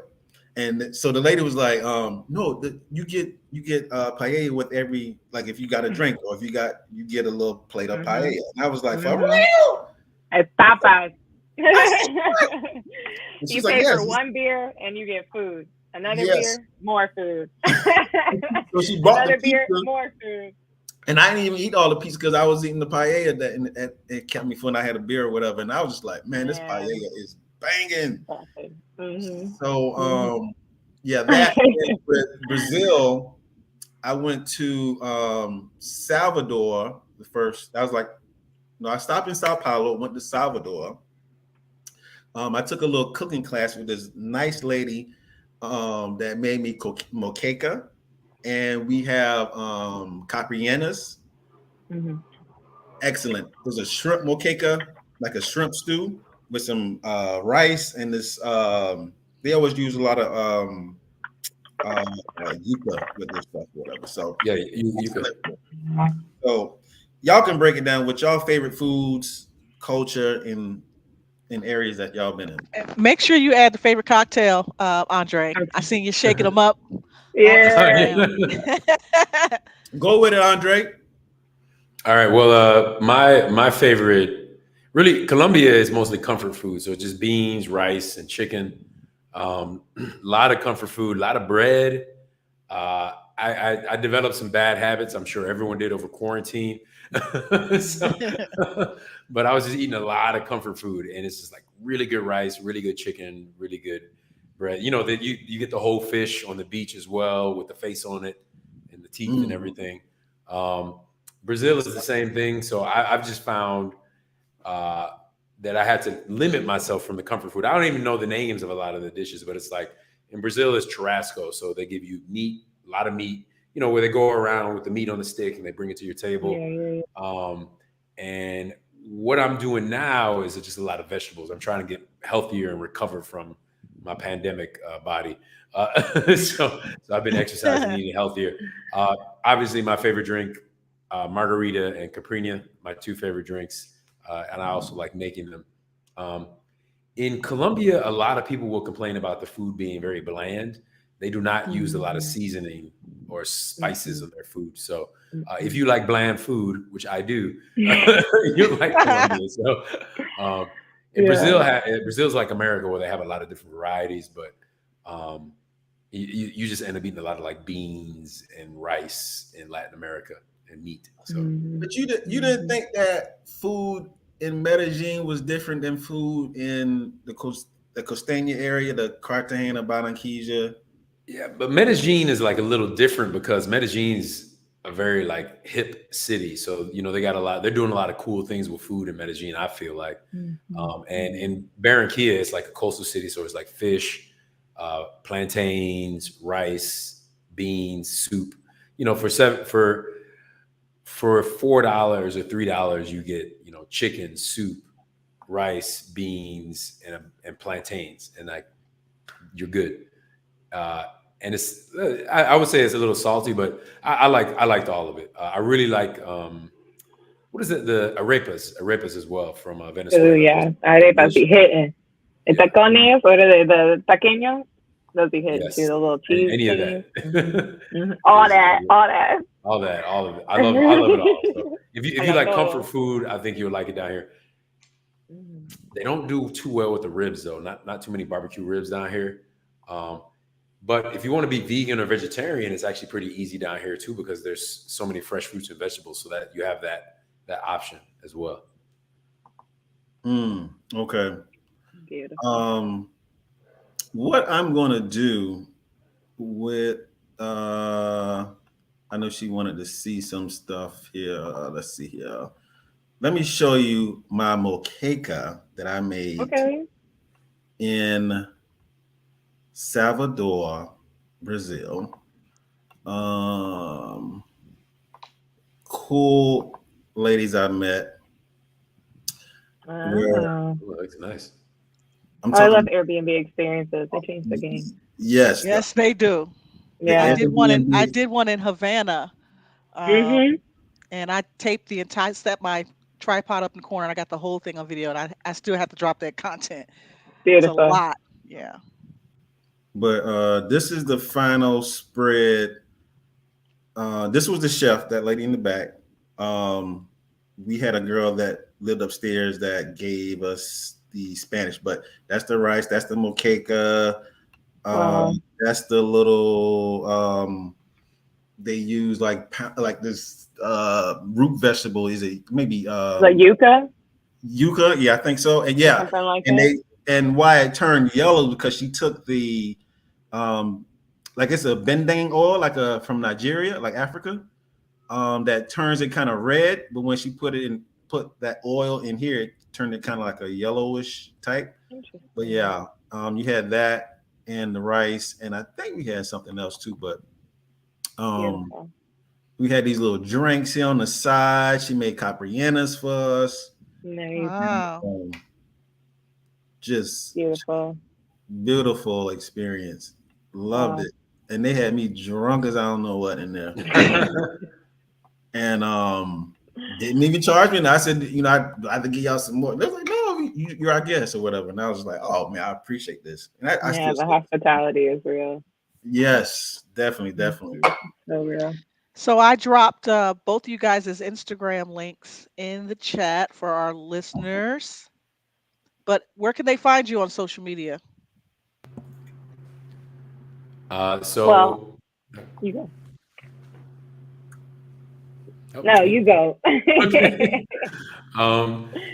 And so the lady was like, no, you get paella with every, like if you got a drink or if you get a little plate of paella. And I was like, for real? It's tapas. I said, what? And You she's like, pay yes, for one beer and you get food. Another yes. beer, more food. So she bought the Another beer, pizza. more food. And I didn't even eat all the pizza because I was eating the paella and it kept me full and I had a beer or whatever. And I was just like, man, this paella is banging. So yeah, that with Brazil, I went to Salvador the first. I was like, no, I stopped in Sao Paulo, went to Salvador. I took a little cooking class with this nice lady that made me moqueca. And we have caprianas. Excellent. There's a shrimp moqueca, like a shrimp stew with some rice and this. They always use a lot of yuca with this stuff, whatever. So Yeah, you could. So y'all can break it down with y'all favorite foods, culture in areas that y'all been in. Make sure you add the favorite cocktail, Andre. I seen you shaking them up on Yeah. Instagram. Go with it, Andre. All right. Well, my favorite, really, Colombia is mostly comfort food. So just beans, rice, and chicken. A lot of comfort food, a lot of bread. I developed some bad habits. I'm sure everyone did over quarantine. So, but I was just eating a lot of comfort food, and it's just like really good rice, really good chicken, really good bread. You know that you get the whole fish on the beach as well with the face on it and the teeth and everything. Um, Brazil is the same thing. So I've just found uh, that I had to limit myself from the comfort food. I don't even know the names of a lot of the dishes, but it's like in Brazil is churrasco. So they give you meat, a lot of meat, you know, where they go around with the meat on the stick and they bring it to your table. Yeah. And what I'm doing now is just a lot of vegetables. I'm trying to get healthier and recover from my pandemic body. So I've been exercising, eating healthier. Obviously, my favorite drink, margarita and Caprina, my two favorite drinks. And I also like making them. In Colombia, a lot of people will complain about the food being very bland. They do not use a lot of seasoning or spices on their food. So if you like bland food, which I do, you like Colombia. So and Brazil's like America, where they have a lot of different varieties, but you just end up eating a lot of like beans and rice in Latin America and meat. So, But you didn't think that food in Medellin was different than food in the Costeña area, the Cartagena, Barranquilla? yeah, but Medellin is like a little different because Medellin's a very like hip city. So, you know, they're doing a lot of cool things with food in Medellin, I feel like. And in Barranquilla, it's like a coastal city. So it's like fish, plantains, rice, beans, soup. You know, for $4 or $3, you get, you know, chicken, soup, rice, beans, and plantains, and like you're good. And it's I would say it's a little salty, but I liked all of it. I really like what is it, the arepas as well from Oh Venezuela. yeah, arepas be hitting. The Yeah. tacones or the taqueños, those be hitting too. Yes, The little cheese any of things. that. All Yes, that, all that. all of it. I love it all. So if I you like like comfort todo. food, I think you would like it down here. They don't do too well with the ribs though. Not too many barbecue ribs down here. But if you want to be vegan or vegetarian, it's actually pretty easy down here too because there's so many fresh fruits and vegetables, so that you have that option as well. Okay. Beautiful. What I'm gonna do with I know she wanted to see some stuff here. Let's see here. Let me show you my moqueca that I made Okay. in Salvador, Brazil. Cool ladies I met. Where Oh. Ooh, that looks nice. I'm I love talking. Airbnb experiences. They changed the game. Yes, Yes, they do. the I Yeah. did one in I Airbnb. did one in Havana, Mhm. and I taped the entire set my tripod up in the corner, and I got the whole thing on video, and I still have to drop that content. It's a Beautiful. lot. Yeah. But this is the final spread. This was the chef, that lady in the back. We had a girl that lived upstairs that gave us the Spanish, but that's the rice, that's the moqueca, Wow. that's the little they use like this root vegetable. Is it maybe Like yuca yuca? Yeah, I think so. And or yeah, something like and that. why it turned yellow because she took the like it's a bending oil like from Nigeria, like Africa, that turns it kind of red, but when she put that oil in here, it turned it kind of like a yellowish type. But Interesting. yeah, you had that and the rice, and I think we had something else too, but Beautiful. we had these little drinks here on the side. She made caprianas for us. Nice. Wow. Just Beautiful. beautiful experience. Loved Wow. it. and they had me drunk as I don't know what in there. And didn't even charge me. And I said, I have to give y'all some more. They're like, no, you're our guest or whatever. And I was like, oh man, I appreciate this. And I Yeah, still the hospitality is real. yes, definitely. So real. So I dropped both of you guys' Instagram links in the chat for our listeners. But where can they find you on social media? Well, you go. Oh, No, you go. okay.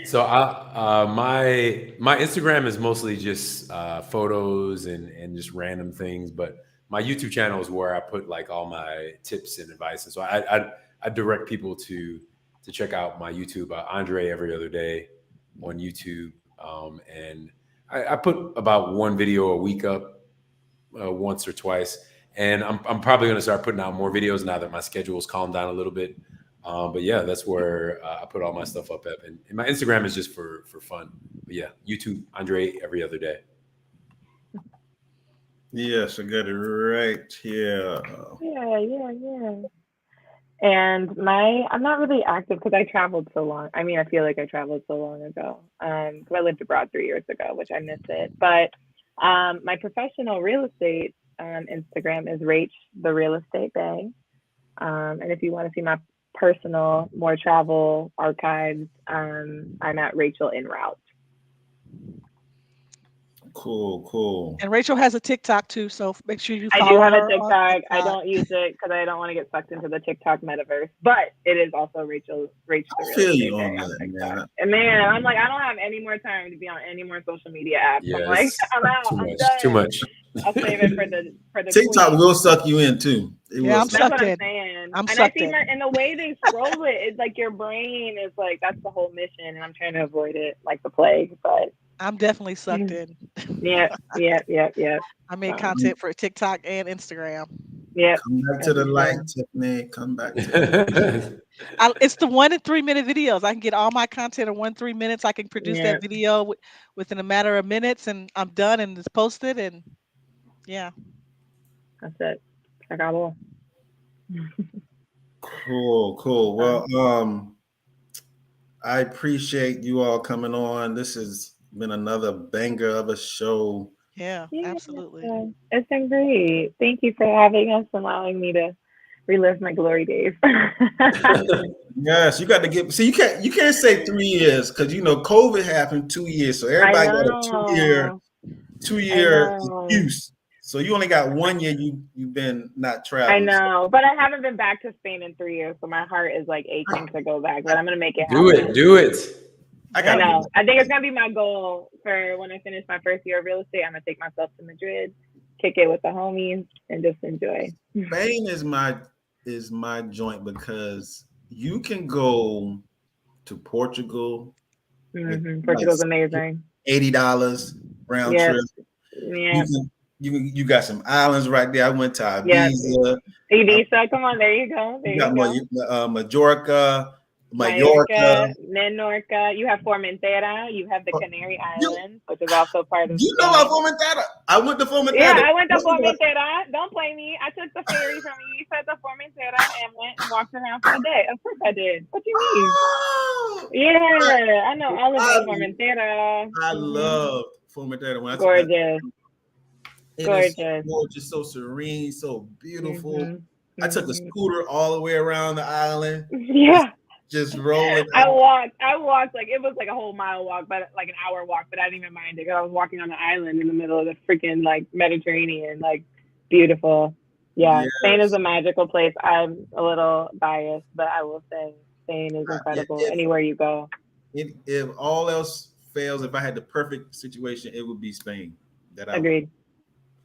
So my Instagram is mostly just photos and just random things, but my YouTube channel is where I put like all my tips and advice. And so I direct people to check out my YouTube, Andre Every Other Day on YouTube. And I put about one video a week up once or twice. And I'm probably going to start putting out more videos now that my schedule's calmed down a little bit. But yeah, that's where I put all my stuff up at. And my Instagram is just for fun. But yeah, YouTube, Andre Every Other Day. Yes, I got it right here. Yeah. And I'm not really active because I traveled so long. I mean, I feel like I traveled so long ago. Because I lived abroad 3 years ago, which I miss it. But my professional real estate Instagram is Rach the Real Estate Bay. And if you want to see my personal, more travel archives, I'm at Rachel En Route. Cool. And Rachel has a TikTok too, so make sure you I follow do have her a on TikTok. I don't use it because I don't want to get sucked into the TikTok metaverse. But it is also Rachel the Real Estate Bay on TikTok. Man. And man, I'm like, I don't have any more time to be on any more social media apps. Yes. I'm like, I'm out. Too much. I'll save it for the TikTok queen. will suck you in too. I'm That's what I'm saying. And I see and the way they scroll it, it's like your brain is like, that's the whole mission, and I'm trying to avoid it like the plague. But I'm definitely sucked in. Yeah. I made content for TikTok and Instagram. Yeah. Come back to the light, Tiffany. Come back. It's the 1 and 3 minute videos. I can get all my content in 1 3 minutes. I can produce that video within a matter of minutes, and I'm done, and it's posted. And yeah, that's it. I got all. Cool. Well, I appreciate you all coming on. This has been another banger of a show. Yeah, absolutely. It's been great. Thank you for having us and allowing me to relive my glory days. Yes, you got to get. See, you can't say 3 years because COVID happened 2 years, so everybody got a 2 year excuse. So you only got 1 year you've been not traveling. I know, but I haven't been back to Spain in 3 years, so my heart is like aching to go back. But I'm gonna make it happen. Do it. I know. I think it's gonna be my goal for when I finish my first year of real estate. I'm gonna take myself to Madrid, kick it with the homies, and just enjoy. Spain is my joint because you can go to Portugal. Portugal's amazing. $80 round trip. Yeah. You got some islands right there. I went to Ibiza. Ibiza, come on, there you go. Majorca. Menorca. You have Formentera. You have the Canary Islands, which is also part of. You know about Formentera? I went to Formentera. Yeah, I went to Formentera. Don't blame me. I took the ferry from Ibiza to Formentera and went and walked around for a day. Of course I did. What do you mean? Oh, yeah, I know all about Formentera. I love Formentera. When gorgeous. Gorgeous, so serene, so beautiful. I took a scooter all the way around the island. Yeah. Just rolling. I walked like it was like a whole mile walk, but like an hour walk, but I didn't even mind it. I was walking on the island in the middle of the freaking like Mediterranean, like beautiful. Yeah, yes. Spain is a magical place. I'm a little biased, but I will say Spain is incredible anywhere you go. If all else fails, if I had the perfect situation, it would be Spain. Agreed.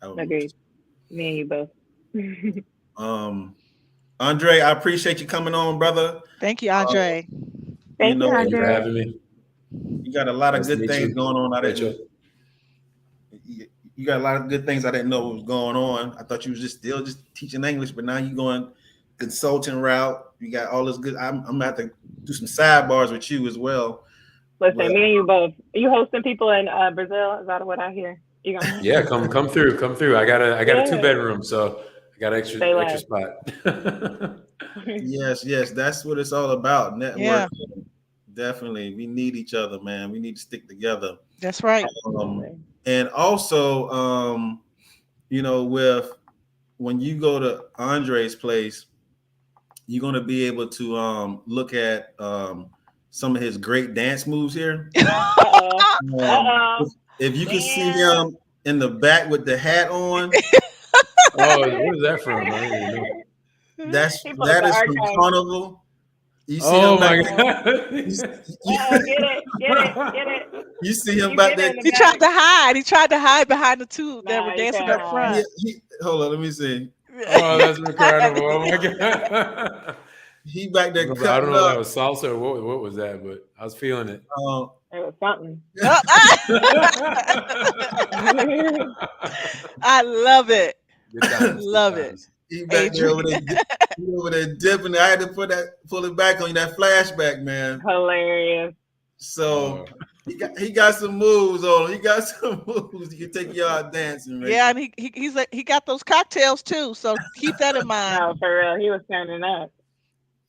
Agreed. Me and you both. Andre, I appreciate you coming on, brother. Thank you, Andre. Thank you, Andre, for having me. You got a lot of good things going on. You got a lot of good things I didn't know was going on. I thought you was still teaching English, but now you're going consulting route. You got all this good. I'm gonna have to do some sidebars with you as well. Listen, me and you both. Are you hosting people in Brazil? Is that what I hear? Yeah, come through. I got a 2-bedroom, so Got extra spot. Yes, that's what it's all about. Networking. Yeah. Definitely. We need each other, man. We need to stick together. That's right. And also, with when you go to Andre's place, you're going to be able to look at some of his great dance moves here. If you can see him in the back with the hat on. Oh, where's that from? I didn't even know. That is from Carnival. You see Oh him my back God. Get it. You see him back there. He tried to hide. He tried to hide behind the two that were dancing up front. Hold on, let me see. Oh, that's incredible. Oh my God. He back there cutting I don't know if up. that was salsa or what was that, but I was feeling it. It was something. I love it. Good times, Love good it. times. He back there over there dipping. I had to pull it back on you, that flashback, man. Hilarious. So he got some moves on him. He got some moves. You can take you out dancing, man. Yeah, and he got those cocktails too. So keep that in mind. No, for real. He was standing up.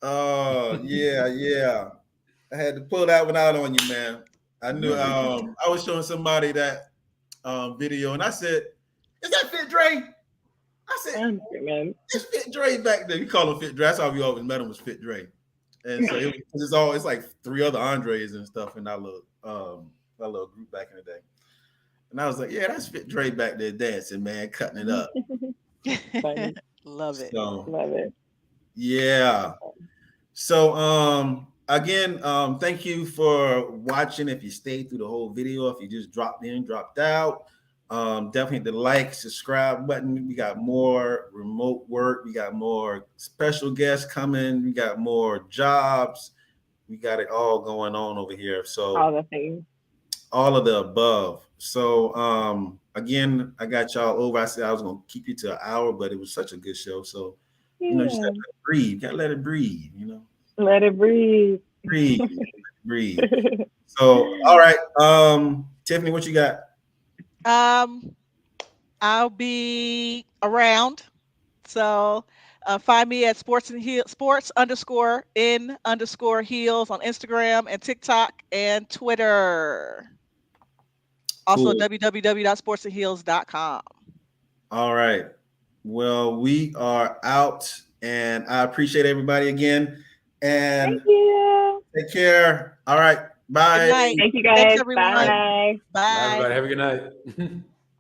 Oh, yeah. I had to pull that one out on you, man. I knew I was showing somebody that video and I said, "Is that Fit Dre?" I said, "It's Fit Dre back there." We call him Fit Dre. That's how we always met him, was Fit Dre. And so it's like 3 other Andres and stuff in our little group back in the day. And I was like, "Yeah, that's Fit Dre back there dancing, man, cutting it up." Love it. So, love it. Yeah. So again, thank you for watching. If you stayed through the whole video, if you just dropped in, dropped out, definitely hit the like, subscribe button. We got more remote work. We got more special guests coming. We got more jobs. We got it all going on over here. So all the things. All of the above. So again, I got y'all over. I said I was gonna keep you to an hour, but it was such a good show. So you just gotta let it breathe. Gotta let it breathe, Let it breathe. Breathe. So all right. Tiffany, what you got? I'll be around. So find me at sports_in_heels on Instagram and TikTok and Twitter. Also www.sportsandheels.com. All right. Well, we are out, and I appreciate everybody again. And thank you. Take care. All right. Bye. Good night. Thank you guys. Thanks, everyone. Bye. Bye. Bye, everybody. Have a good night.